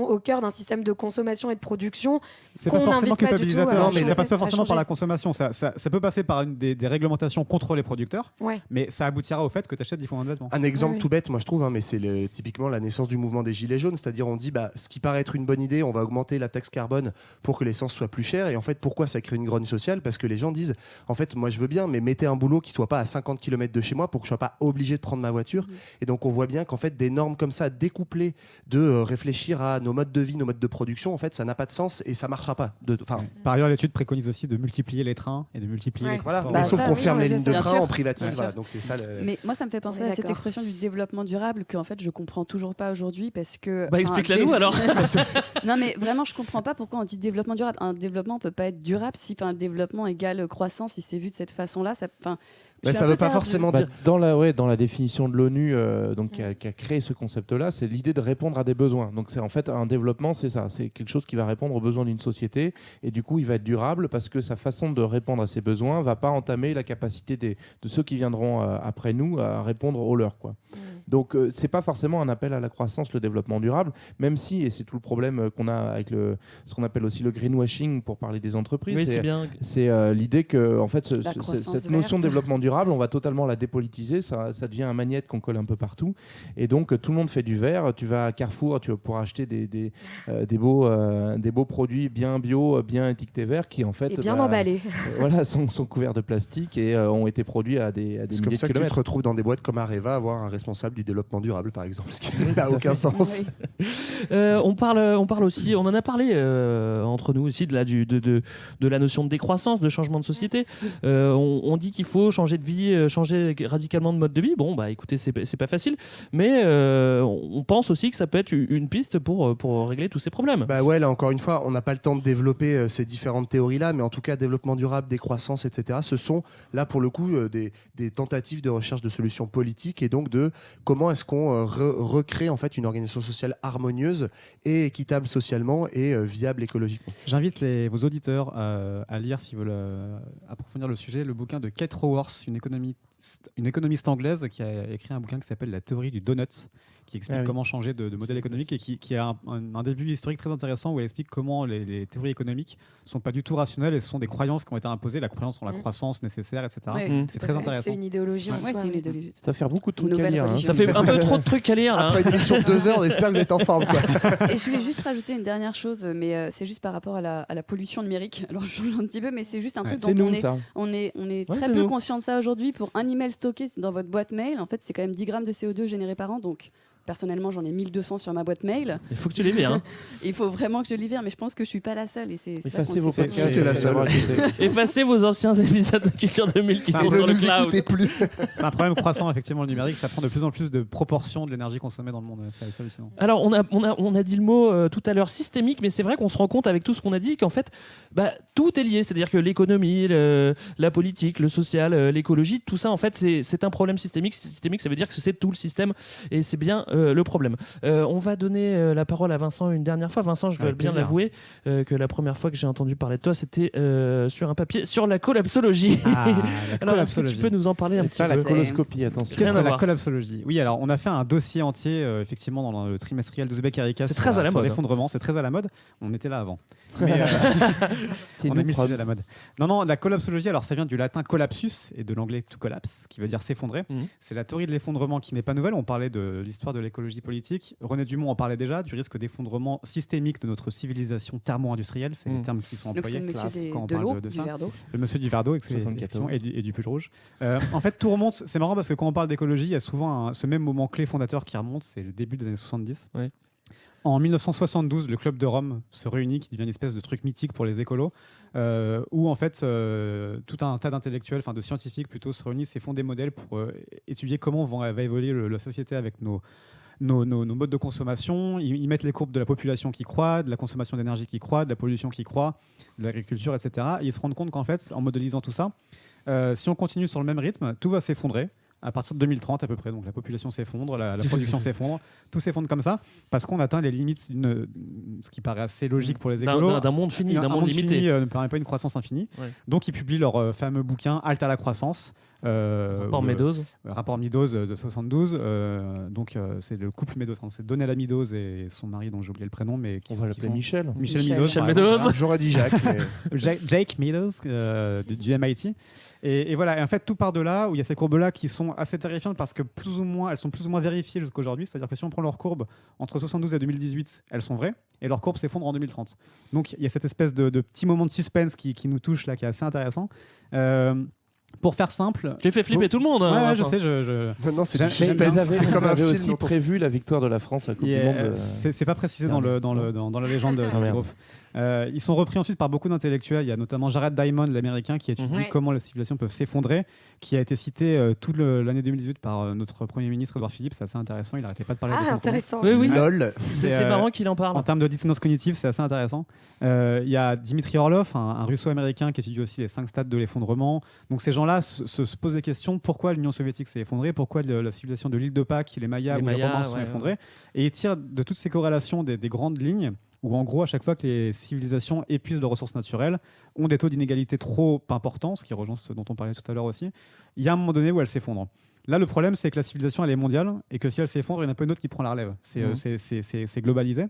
au cœur d'un système de consommation et de production c'est qu'on pas forcément n'invite pas du tout. Non, mais ça passe pas forcément par la consommation. Ça peut passer par des réglementations contre les producteurs, mais ça aboutira au fait que tu achètes 10 fois moins de vêtements. Un exemple tout bête, moi je trouve, mais c'est typiquement la naissance du mouvement des Gilets jaunes, c'est-à-dire on dit ce qui paraît être une bonne idée, on va augmenter la taxe carbone pour que l'essence soit plus chère, et en fait pourquoi ça crée une grogne sociale? Parce que les gens disent, en fait moi je veux bien, mais mettez un boulot qui soit pas à 50 km de chez moi pour que je sois pas obligé de prendre ma voiture. Et donc on voit bien qu'en fait des normes comme ça découplées de réfléchir à nos modes de vie, nos modes de production, en fait ça n'a pas de sens et ça marchera pas. Par ailleurs, l'étude préconise aussi de multiplier les trains et de multiplier les transports. Mais sauf qu'on ferme les lignes de train, on privatise. Voilà, donc c'est ça. Mais moi, ça me fait penser à cette expression du développement durable que en fait je comprends toujours pas aujourd'hui parce que. Explique-la nous alors. Non, mais vraiment, je comprends pas pourquoi on dit développement durable. Un développement peut pas être durable si un développement égale croissance, si c'est vu de cette façon-là. Ça veut pas forcément dire. Dans la définition de l'ONU, qui a créé ce concept-là, c'est l'idée de répondre à des besoins. Donc c'est en fait un développement, c'est ça, c'est quelque chose qui va répondre aux besoins d'une société et du coup il va être durable parce que sa façon de répondre à ces besoins va pas entamer la capacité de ceux qui viendront après nous à répondre aux leurs, quoi. Donc c'est pas forcément un appel à la croissance, le développement durable, même si, et c'est tout le problème qu'on a avec ce qu'on appelle aussi le greenwashing pour parler des entreprises, oui, c'est l'idée que en fait cette notion de verte. développement durable, on va totalement la dépolitiser, ça devient un magnète qu'on colle un peu partout, et donc tout le monde fait du vert. Tu vas à Carrefour, tu vas pouvoir acheter des beaux produits bien bio, bien étiquetés verts, qui en fait et bien emballés. Voilà, sont couverts de plastique et ont été produits à des milliers de kilomètres. C'est comme ça que tu te retrouves dans des boîtes comme Areva avoir un responsable du développement durable, par exemple, ce qui n'a aucun sens. On parle aussi, on en a parlé entre nous aussi de la notion de décroissance, de changement de société. On dit qu'il faut changer de vie, changer radicalement de mode de vie. Bon, écoutez, c'est pas facile, mais on pense aussi que ça peut être une piste pour régler tous ces problèmes. Là encore une fois, on n'a pas le temps de développer ces différentes théories-là, mais en tout cas, développement durable, décroissance, etc. Ce sont là pour le coup des tentatives de recherche de solutions politiques et donc de comment est-ce qu'on recrée en fait une organisation sociale harmonieuse et équitable socialement et viable écologiquement. J'invite vos auditeurs à lire, s'ils veulent approfondir le sujet, le bouquin de Kate Raworth, une économiste anglaise qui a écrit un bouquin qui s'appelle La théorie du donut, qui explique comment changer de modèle économique et qui a un début historique très intéressant où elle explique comment les théories économiques ne sont pas du tout rationnelles et ce sont des croyances qui ont été imposées, la croyance en la croissance nécessaire, etc. C'est très intéressant. C'est une idéologie en soi. C'est une idéologie. Ça fait beaucoup de trucs à lire. Ça fait un peu trop de trucs à lire. Après une émission de 2 heures, on espère que vous êtes en forme. Et je voulais juste rajouter une dernière chose, mais c'est juste par rapport à la pollution numérique. Alors je change un petit peu, mais c'est juste un truc dont on est très peu conscient de ça aujourd'hui. Pour un email stocké dans votre boîte mail, en fait, c'est quand même 10 grammes de CO2 générés par an, donc personnellement, j'en ai 1200 sur ma boîte mail. Il faut que tu les vires. Il faut vraiment que je les vire, mais je pense que je suis pas la seule. Et Effacez vos podcasts. C'était la seule. Effacez vos anciens épisodes de Culture 2000 qui sont sur le cloud. Plus. C'est un problème croissant, effectivement, le numérique. Ça prend de plus en plus de proportions de l'énergie consommée dans le monde. C'est hallucinant. Alors, on a dit le mot tout à l'heure systémique, mais c'est vrai qu'on se rend compte avec tout ce qu'on a dit qu'en fait, tout est lié. C'est-à-dire que l'économie, la politique, le social, l'écologie, tout ça, en fait, c'est un problème systémique. Systémique, ça veut dire que c'est tout le système et c'est bien le problème. On va donner la parole à Vincent une dernière fois. Vincent, je dois bien l'avouer que la première fois que j'ai entendu parler de toi, c'était sur un papier sur la collapsologie. Alors, est-ce que tu peux nous en parler un petit peu? La coloscopie, attention. Qu'est-ce que la collapsologie? Oui, alors on a fait un dossier entier effectivement dans le trimestriel d'Ouzbek Erika sur l'effondrement. C'est très à la mode. On était là avant. Mais on a mis le sujet à la mode. Non, la collapsologie, alors ça vient du latin collapsus et de l'anglais to collapse, qui veut dire s'effondrer. C'est la théorie de l'effondrement qui n'est pas nouvelle. On parlait de l'histoire de l'écologie politique. René Dumont en parlait déjà, du risque d'effondrement systémique de notre civilisation thermo-industrielle. C'est les termes qui sont employés. Donc c'est le monsieur quand on de parle l'eau, de du ça. verre d'eau. Le monsieur du verre d'eau et du pull rouge. En fait, tout remonte. C'est marrant parce que quand on parle d'écologie, il y a souvent ce même moment clé fondateur qui remonte, c'est le début des années 70. Ouais. En 1972, le Club de Rome se réunit, qui devient une espèce de truc mythique pour les écolos, où en fait tout un tas d'intellectuels, enfin de scientifiques plutôt, se réunissent et font des modèles pour étudier comment va évoluer la société avec nos modes de consommation. Ils mettent les courbes de la population qui croît, de la consommation d'énergie qui croît, de la pollution qui croît, de l'agriculture, etc. Et ils se rendent compte qu'en fait, en modélisant tout ça, si on continue sur le même rythme, tout va s'effondrer. À partir de 2030 à peu près, donc la population s'effondre, la production s'effondre, tout s'effondre comme ça, parce qu'on atteint les limites, ce qui paraît assez logique pour les écolos. D'un monde fini, d'un monde limité. Ne permet pas une croissance infinie. Ouais. Donc ils publient leur fameux bouquin Halte à la croissance. Rapport Meadows. Rapport Meadows de 72. C'est le couple Meadows. C'est Donella Meadows et son mari, dont j'ai oublié le prénom. Mais on va l'appeler Michel. Michel Meadows. J'aurais dit Jacques. Mais... Jake Meadows du MIT. Et voilà. Et en fait, tout part de là où il y a ces courbes-là qui sont assez terrifiantes parce que elles sont plus ou moins vérifiées jusqu'aujourd'hui. C'est-à-dire que si on prend leurs courbes entre 72 et 2018, elles sont vraies. Et leurs courbes s'effondrent en 2030. Donc il y a cette espèce de petit moment de suspense qui nous touche là, qui est assez intéressant. Pour faire simple, tu fais flipper tout le monde. Ouais, je sais. Non, c'est du suspense. C'est comme un film aussi prévu la victoire de la France à la Coupe du Monde. C'est pas précisé dans la légende du groupe. Ils sont repris ensuite par beaucoup d'intellectuels. Il y a notamment Jared Diamond, l'américain, qui étudie comment les civilisations peuvent s'effondrer, qui a été cité toute l'année 2018 par notre Premier ministre Édouard Philippe. C'est assez intéressant. Il n'arrêtait pas de parler de intéressant. Oui. Lol. C'est marrant qu'il en parle. En termes de dissonance cognitive, c'est assez intéressant. Il y a Dimitri Orlov, un russo-américain qui étudie aussi les 5 stades de l'effondrement. Donc ces gens-là se posent des questions. Pourquoi l'Union soviétique s'est effondrée? Pourquoi la civilisation de l'île de Pâques, les Mayas ou les Romains se sont effondrés? Et ils tirent de toutes ces corrélations des grandes lignes où en gros, à chaque fois que les civilisations épuisent leurs ressources naturelles, ont des taux d'inégalité trop importants, ce qui rejoint ce dont on parlait tout à l'heure aussi, il y a un moment donné où elles s'effondrent. Là, le problème, c'est que la civilisation, elle est mondiale, et que si elle s'effondre, il y en a pas une autre qui prend la relève. C'est globalisé.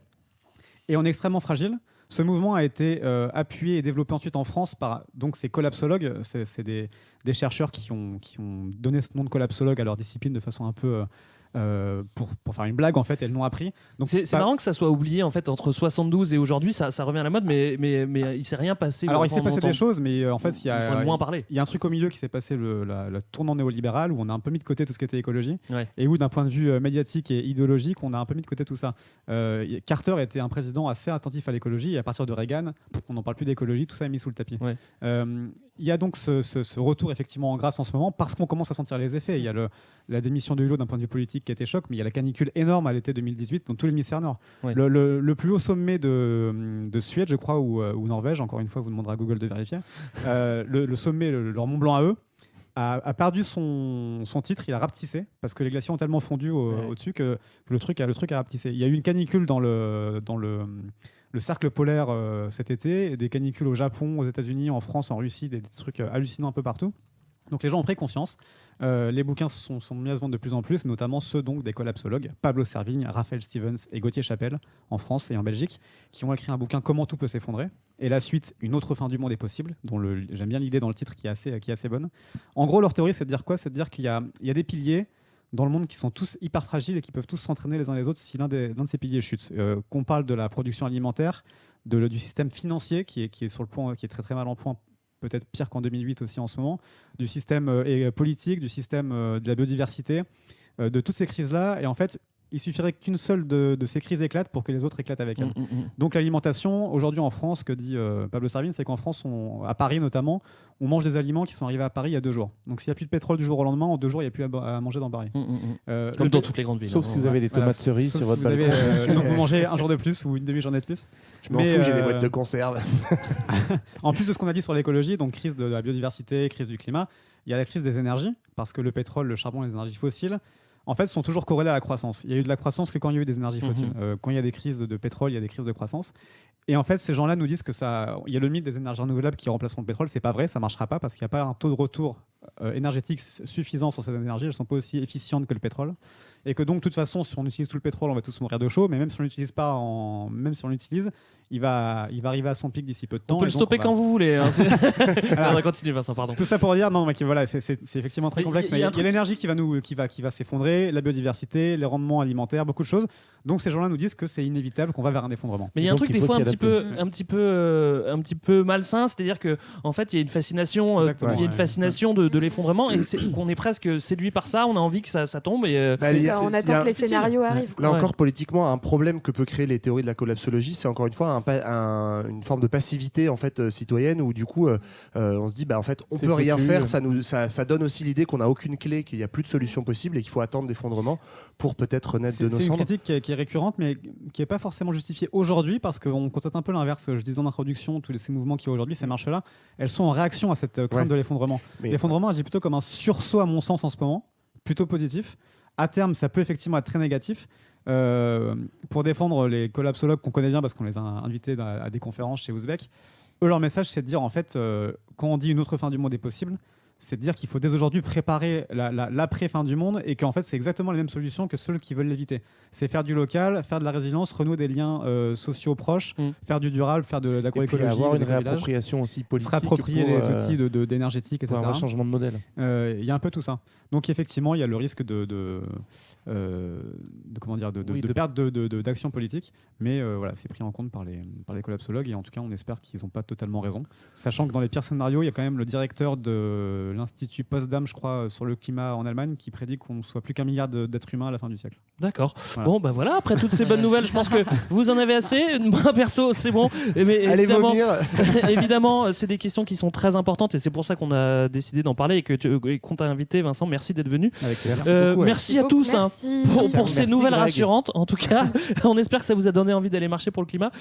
Et on est extrêmement fragile. Ce mouvement a été appuyé et développé ensuite en France par donc, ces collapsologues. C'est des chercheurs qui ont donné ce nom de collapsologue à leur discipline de façon un peu... pour faire une blague en fait, elles l'ont appris. Donc c'est marrant que ça soit oublié en fait entre 72 et aujourd'hui, ça revient à la mode, mais il s'est rien passé. Alors il s'est passé des choses, mais en fait il y a un truc au milieu qui s'est passé, la tournant néolibérale, où on a un peu mis de côté tout ce qui était écologie, et où d'un point de vue médiatique et idéologique, on a un peu mis de côté tout ça. Carter était un président assez attentif à l'écologie, et à partir de Reagan, on n'en parle plus d'écologie, tout ça est mis sous le tapis. Il y a donc ce retour effectivement en grâce en ce moment parce qu'on commence à sentir les effets. Il y a la démission de Hulot d'un point de vue politique qui a été choc, mais il y a la canicule énorme à l'été 2018 dans tout l'hémisphère nord. Le plus haut sommet de Suède, je crois, ou Norvège, encore une fois, vous demanderez à Google de vérifier, le sommet, leur Mont Blanc à eux, a perdu son titre, il a rapetissé, parce que les glaciers ont tellement fondu au-dessus que le truc a rapetissé. Il y a eu une canicule dans le cercle polaire cet été, et des canicules au Japon, aux États-Unis, en France, en Russie, des trucs hallucinants un peu partout. Donc les gens ont pris conscience. Les bouquins sont mis à se vendre de plus en plus, notamment ceux donc des collapsologues, Pablo Servigne, Raphaël Stevens et Gauthier Chapelle, en France et en Belgique, qui ont écrit un bouquin Comment tout peut s'effondrer. Et la suite, Une autre fin du monde est possible, dont j'aime bien l'idée dans le titre qui est assez bonne. En gros, leur théorie, c'est de dire quoi? C'est de dire qu'il y a des piliers dans le monde qui sont tous hyper fragiles et qui peuvent tous s'entraîner les uns les autres si l'un de ces piliers chute. Qu'on parle de la production alimentaire, du système financier qui est sur le point, qui est très très mal en point, peut-être pire qu'en 2008 aussi en ce moment, du système politique, du système de la biodiversité, de toutes ces crises-là. Et en fait, il suffirait qu'une seule de ces crises éclate pour que les autres éclatent avec elle. Donc l'alimentation, aujourd'hui en France, que dit Pablo Servigne, c'est qu'en France, à Paris notamment, on mange des aliments qui sont arrivés à Paris il y a 2 jours. Donc s'il n'y a plus de pétrole du jour au lendemain, en 2 jours, il n'y a plus à manger dans Paris. Comme dans toutes les grandes villes. Sauf si vous avez des tomates cerises sur votre balcon. Donc vous mangez un jour de plus ou une demi-journée de plus. Je m'en fous, j'ai des boîtes de conserve. En plus de ce qu'on a dit sur l'écologie, donc crise de la biodiversité, crise du climat, il y a la crise des énergies, parce que le pétrole, le charbon, les énergies fossiles, en fait, sont toujours corrélés à la croissance. Il y a eu de la croissance que quand il y a eu des énergies fossiles. Quand il y a des crises de pétrole, il y a des crises de croissance. Et en fait, ces gens-là nous disent que il y a le mythe des énergies renouvelables qui remplaceront le pétrole. C'est pas vrai, ça marchera pas parce qu'il n'y a pas un taux de retour énergétique suffisant sur ces énergies. Elles sont pas aussi efficientes que le pétrole. et que donc de toute façon, si on utilise tout le pétrole, on va tous mourir de chaud, mais même si on l'utilise pas, même si on l'utilise, il va arriver à son pic d'ici peu de temps. On peut le stopper quand vous voulez. Hein. Alors, on va continuer, Vincent, pardon. Tout ça pour dire, non, mais voilà, c'est effectivement très complexe, mais il y a l'énergie qui va s'effondrer, la biodiversité, les rendements alimentaires, beaucoup de choses. Donc ces gens-là nous disent que c'est inévitable, qu'on va vers un effondrement. Mais il y a un truc des fois un petit peu malsain, c'est-à-dire que en fait il y a une fascination, de l'effondrement et qu'on est presque séduit par ça. On a envie que ça tombe et on attend que les scénarios arrivent. Là encore, politiquement, un problème que peut créer les théories de la collapsologie, c'est encore une fois une forme de passivité en fait citoyenne où du coup on se dit en fait on peut rien faire. Ça donne aussi l'idée qu'on n'a aucune clé, qu'il n'y a plus de solution possible et qu'il faut attendre l'effondrement pour peut-être renaître de nos cendres. C'est une critique qui est récurrente, mais qui n'est pas forcément justifiée aujourd'hui, parce qu'on constate un peu l'inverse. Je disais en introduction, tous ces mouvements qui aujourd'hui, ces marches-là, elles sont en réaction à cette crainte de l'effondrement. L'effondrement, je dis plutôt comme un sursaut à mon sens en ce moment, plutôt positif. À terme, ça peut effectivement être très négatif. Pour défendre les collapsologues qu'on connaît bien, parce qu'on les a invités à des conférences chez Ouzbek, eux, leur message, c'est de dire, en fait, quand on dit une autre fin du monde est possible, c'est de dire qu'il faut dès aujourd'hui préparer l'après-fin du monde et qu'en fait, c'est exactement les mêmes solutions que ceux qui veulent l'éviter. C'est faire du local, faire de la résilience, renouer des liens sociaux proches, faire du durable, faire de l'agroécologie. Avoir une réappropriation aussi politique. Se réapproprier les outils d'énergétique, etc. Un changement de modèle. Il y a un peu tout ça. Donc effectivement, il y a le risque de perte d'action politique, mais voilà, c'est pris en compte par les collapsologues et en tout cas, on espère qu'ils n'ont pas totalement raison. Sachant que dans les pires scénarios, il y a quand même le directeur de l'Institut Potsdam, je crois, sur le climat en Allemagne, qui prédit qu'on ne soit plus qu'1 milliard d'êtres humains à la fin du siècle. D'accord. Voilà. Bon, voilà, après toutes ces bonnes nouvelles, je pense que vous en avez assez. Moi, perso, c'est bon. Mais allez vomir. Évidemment, c'est des questions qui sont très importantes et c'est pour ça qu'on a décidé d'en parler et qu'on t'a invité, Vincent. Merci d'être venu. Merci à tous pour ces nouvelles rassurantes. En tout cas, on espère que ça vous a donné envie d'aller marcher pour le climat.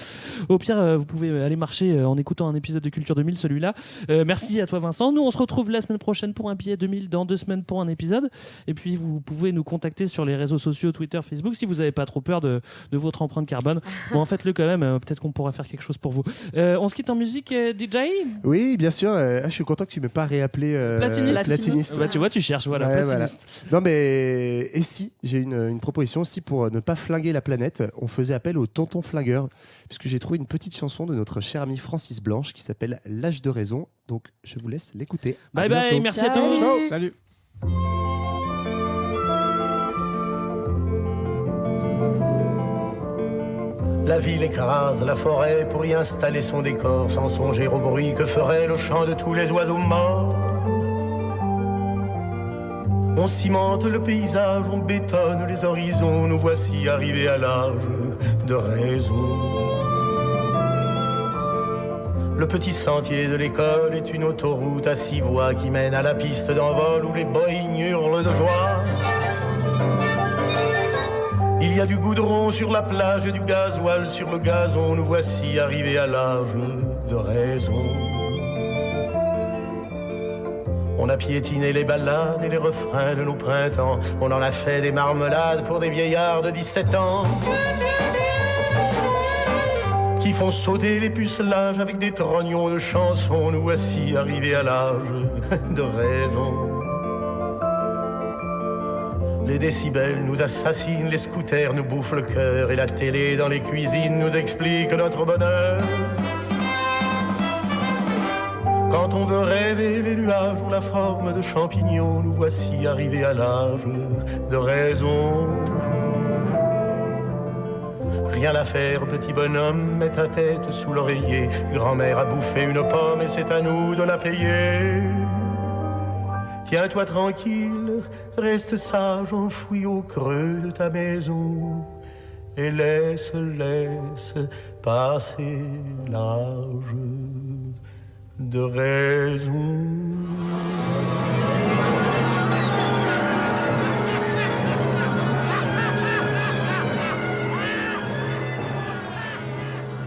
Au pire, vous pouvez aller marcher en écoutant un épisode de Culture 2000, celui-là. Merci à toi, Vincent. Nous, on se retrouve la semaine prochaine pour un billet 2000, dans 2 semaines pour un épisode. Et puis, vous pouvez nous contacter sur les réseaux sociaux, Twitter, Facebook, si vous n'avez pas trop peur de votre empreinte carbone. Bon, faites-le quand même. Peut-être qu'on pourra faire quelque chose pour vous. On se quitte en musique, DJ ? Oui, bien sûr. Je suis content que tu ne m'aies pas réappelé Platiniste. Bah, tu vois, tu cherches. Voilà, Platiniste. Voilà. Non, mais et si j'ai une proposition aussi pour ne pas flinguer la planète, on faisait appel au tonton flingueur, puisque j'ai trouvé une petite chanson de notre cher ami Francis Blanche qui s'appelle L'âge de raison. Donc, je vous laisse l'écouter. Bye bye, merci à tous. Ciao. Salut. La ville écrase la forêt pour y installer son décor, sans songer au bruit que ferait le chant de tous les oiseaux morts. On cimente le paysage, on bétonne les horizons, nous voici arrivés à l'âge de raison. Le petit sentier de l'école est une autoroute à 6 voies qui mène à la piste d'envol où les Boeing hurlent de joie. Il y a du goudron sur la plage et du gasoil sur le gazon, nous voici arrivés à l'âge de raison. On a piétiné les ballades et les refrains de nos printemps, on en a fait des marmelades pour des vieillards de 17 ans qui font sauter les pucelages avec des trognons de chansons, nous voici arrivés à l'âge de raison. Les décibels nous assassinent, les scooters nous bouffent le cœur et la télé dans les cuisines nous explique notre bonheur. Quand on veut rêver, les nuages ont la forme de champignons, nous voici arrivés à l'âge de raison. Rien à faire, petit bonhomme, mets ta tête sous l'oreiller. Grand-mère a bouffé une pomme et c'est à nous de la payer. Tiens-toi tranquille, reste sage, enfoui au creux de ta maison. Et laisse passer l'âge de raison.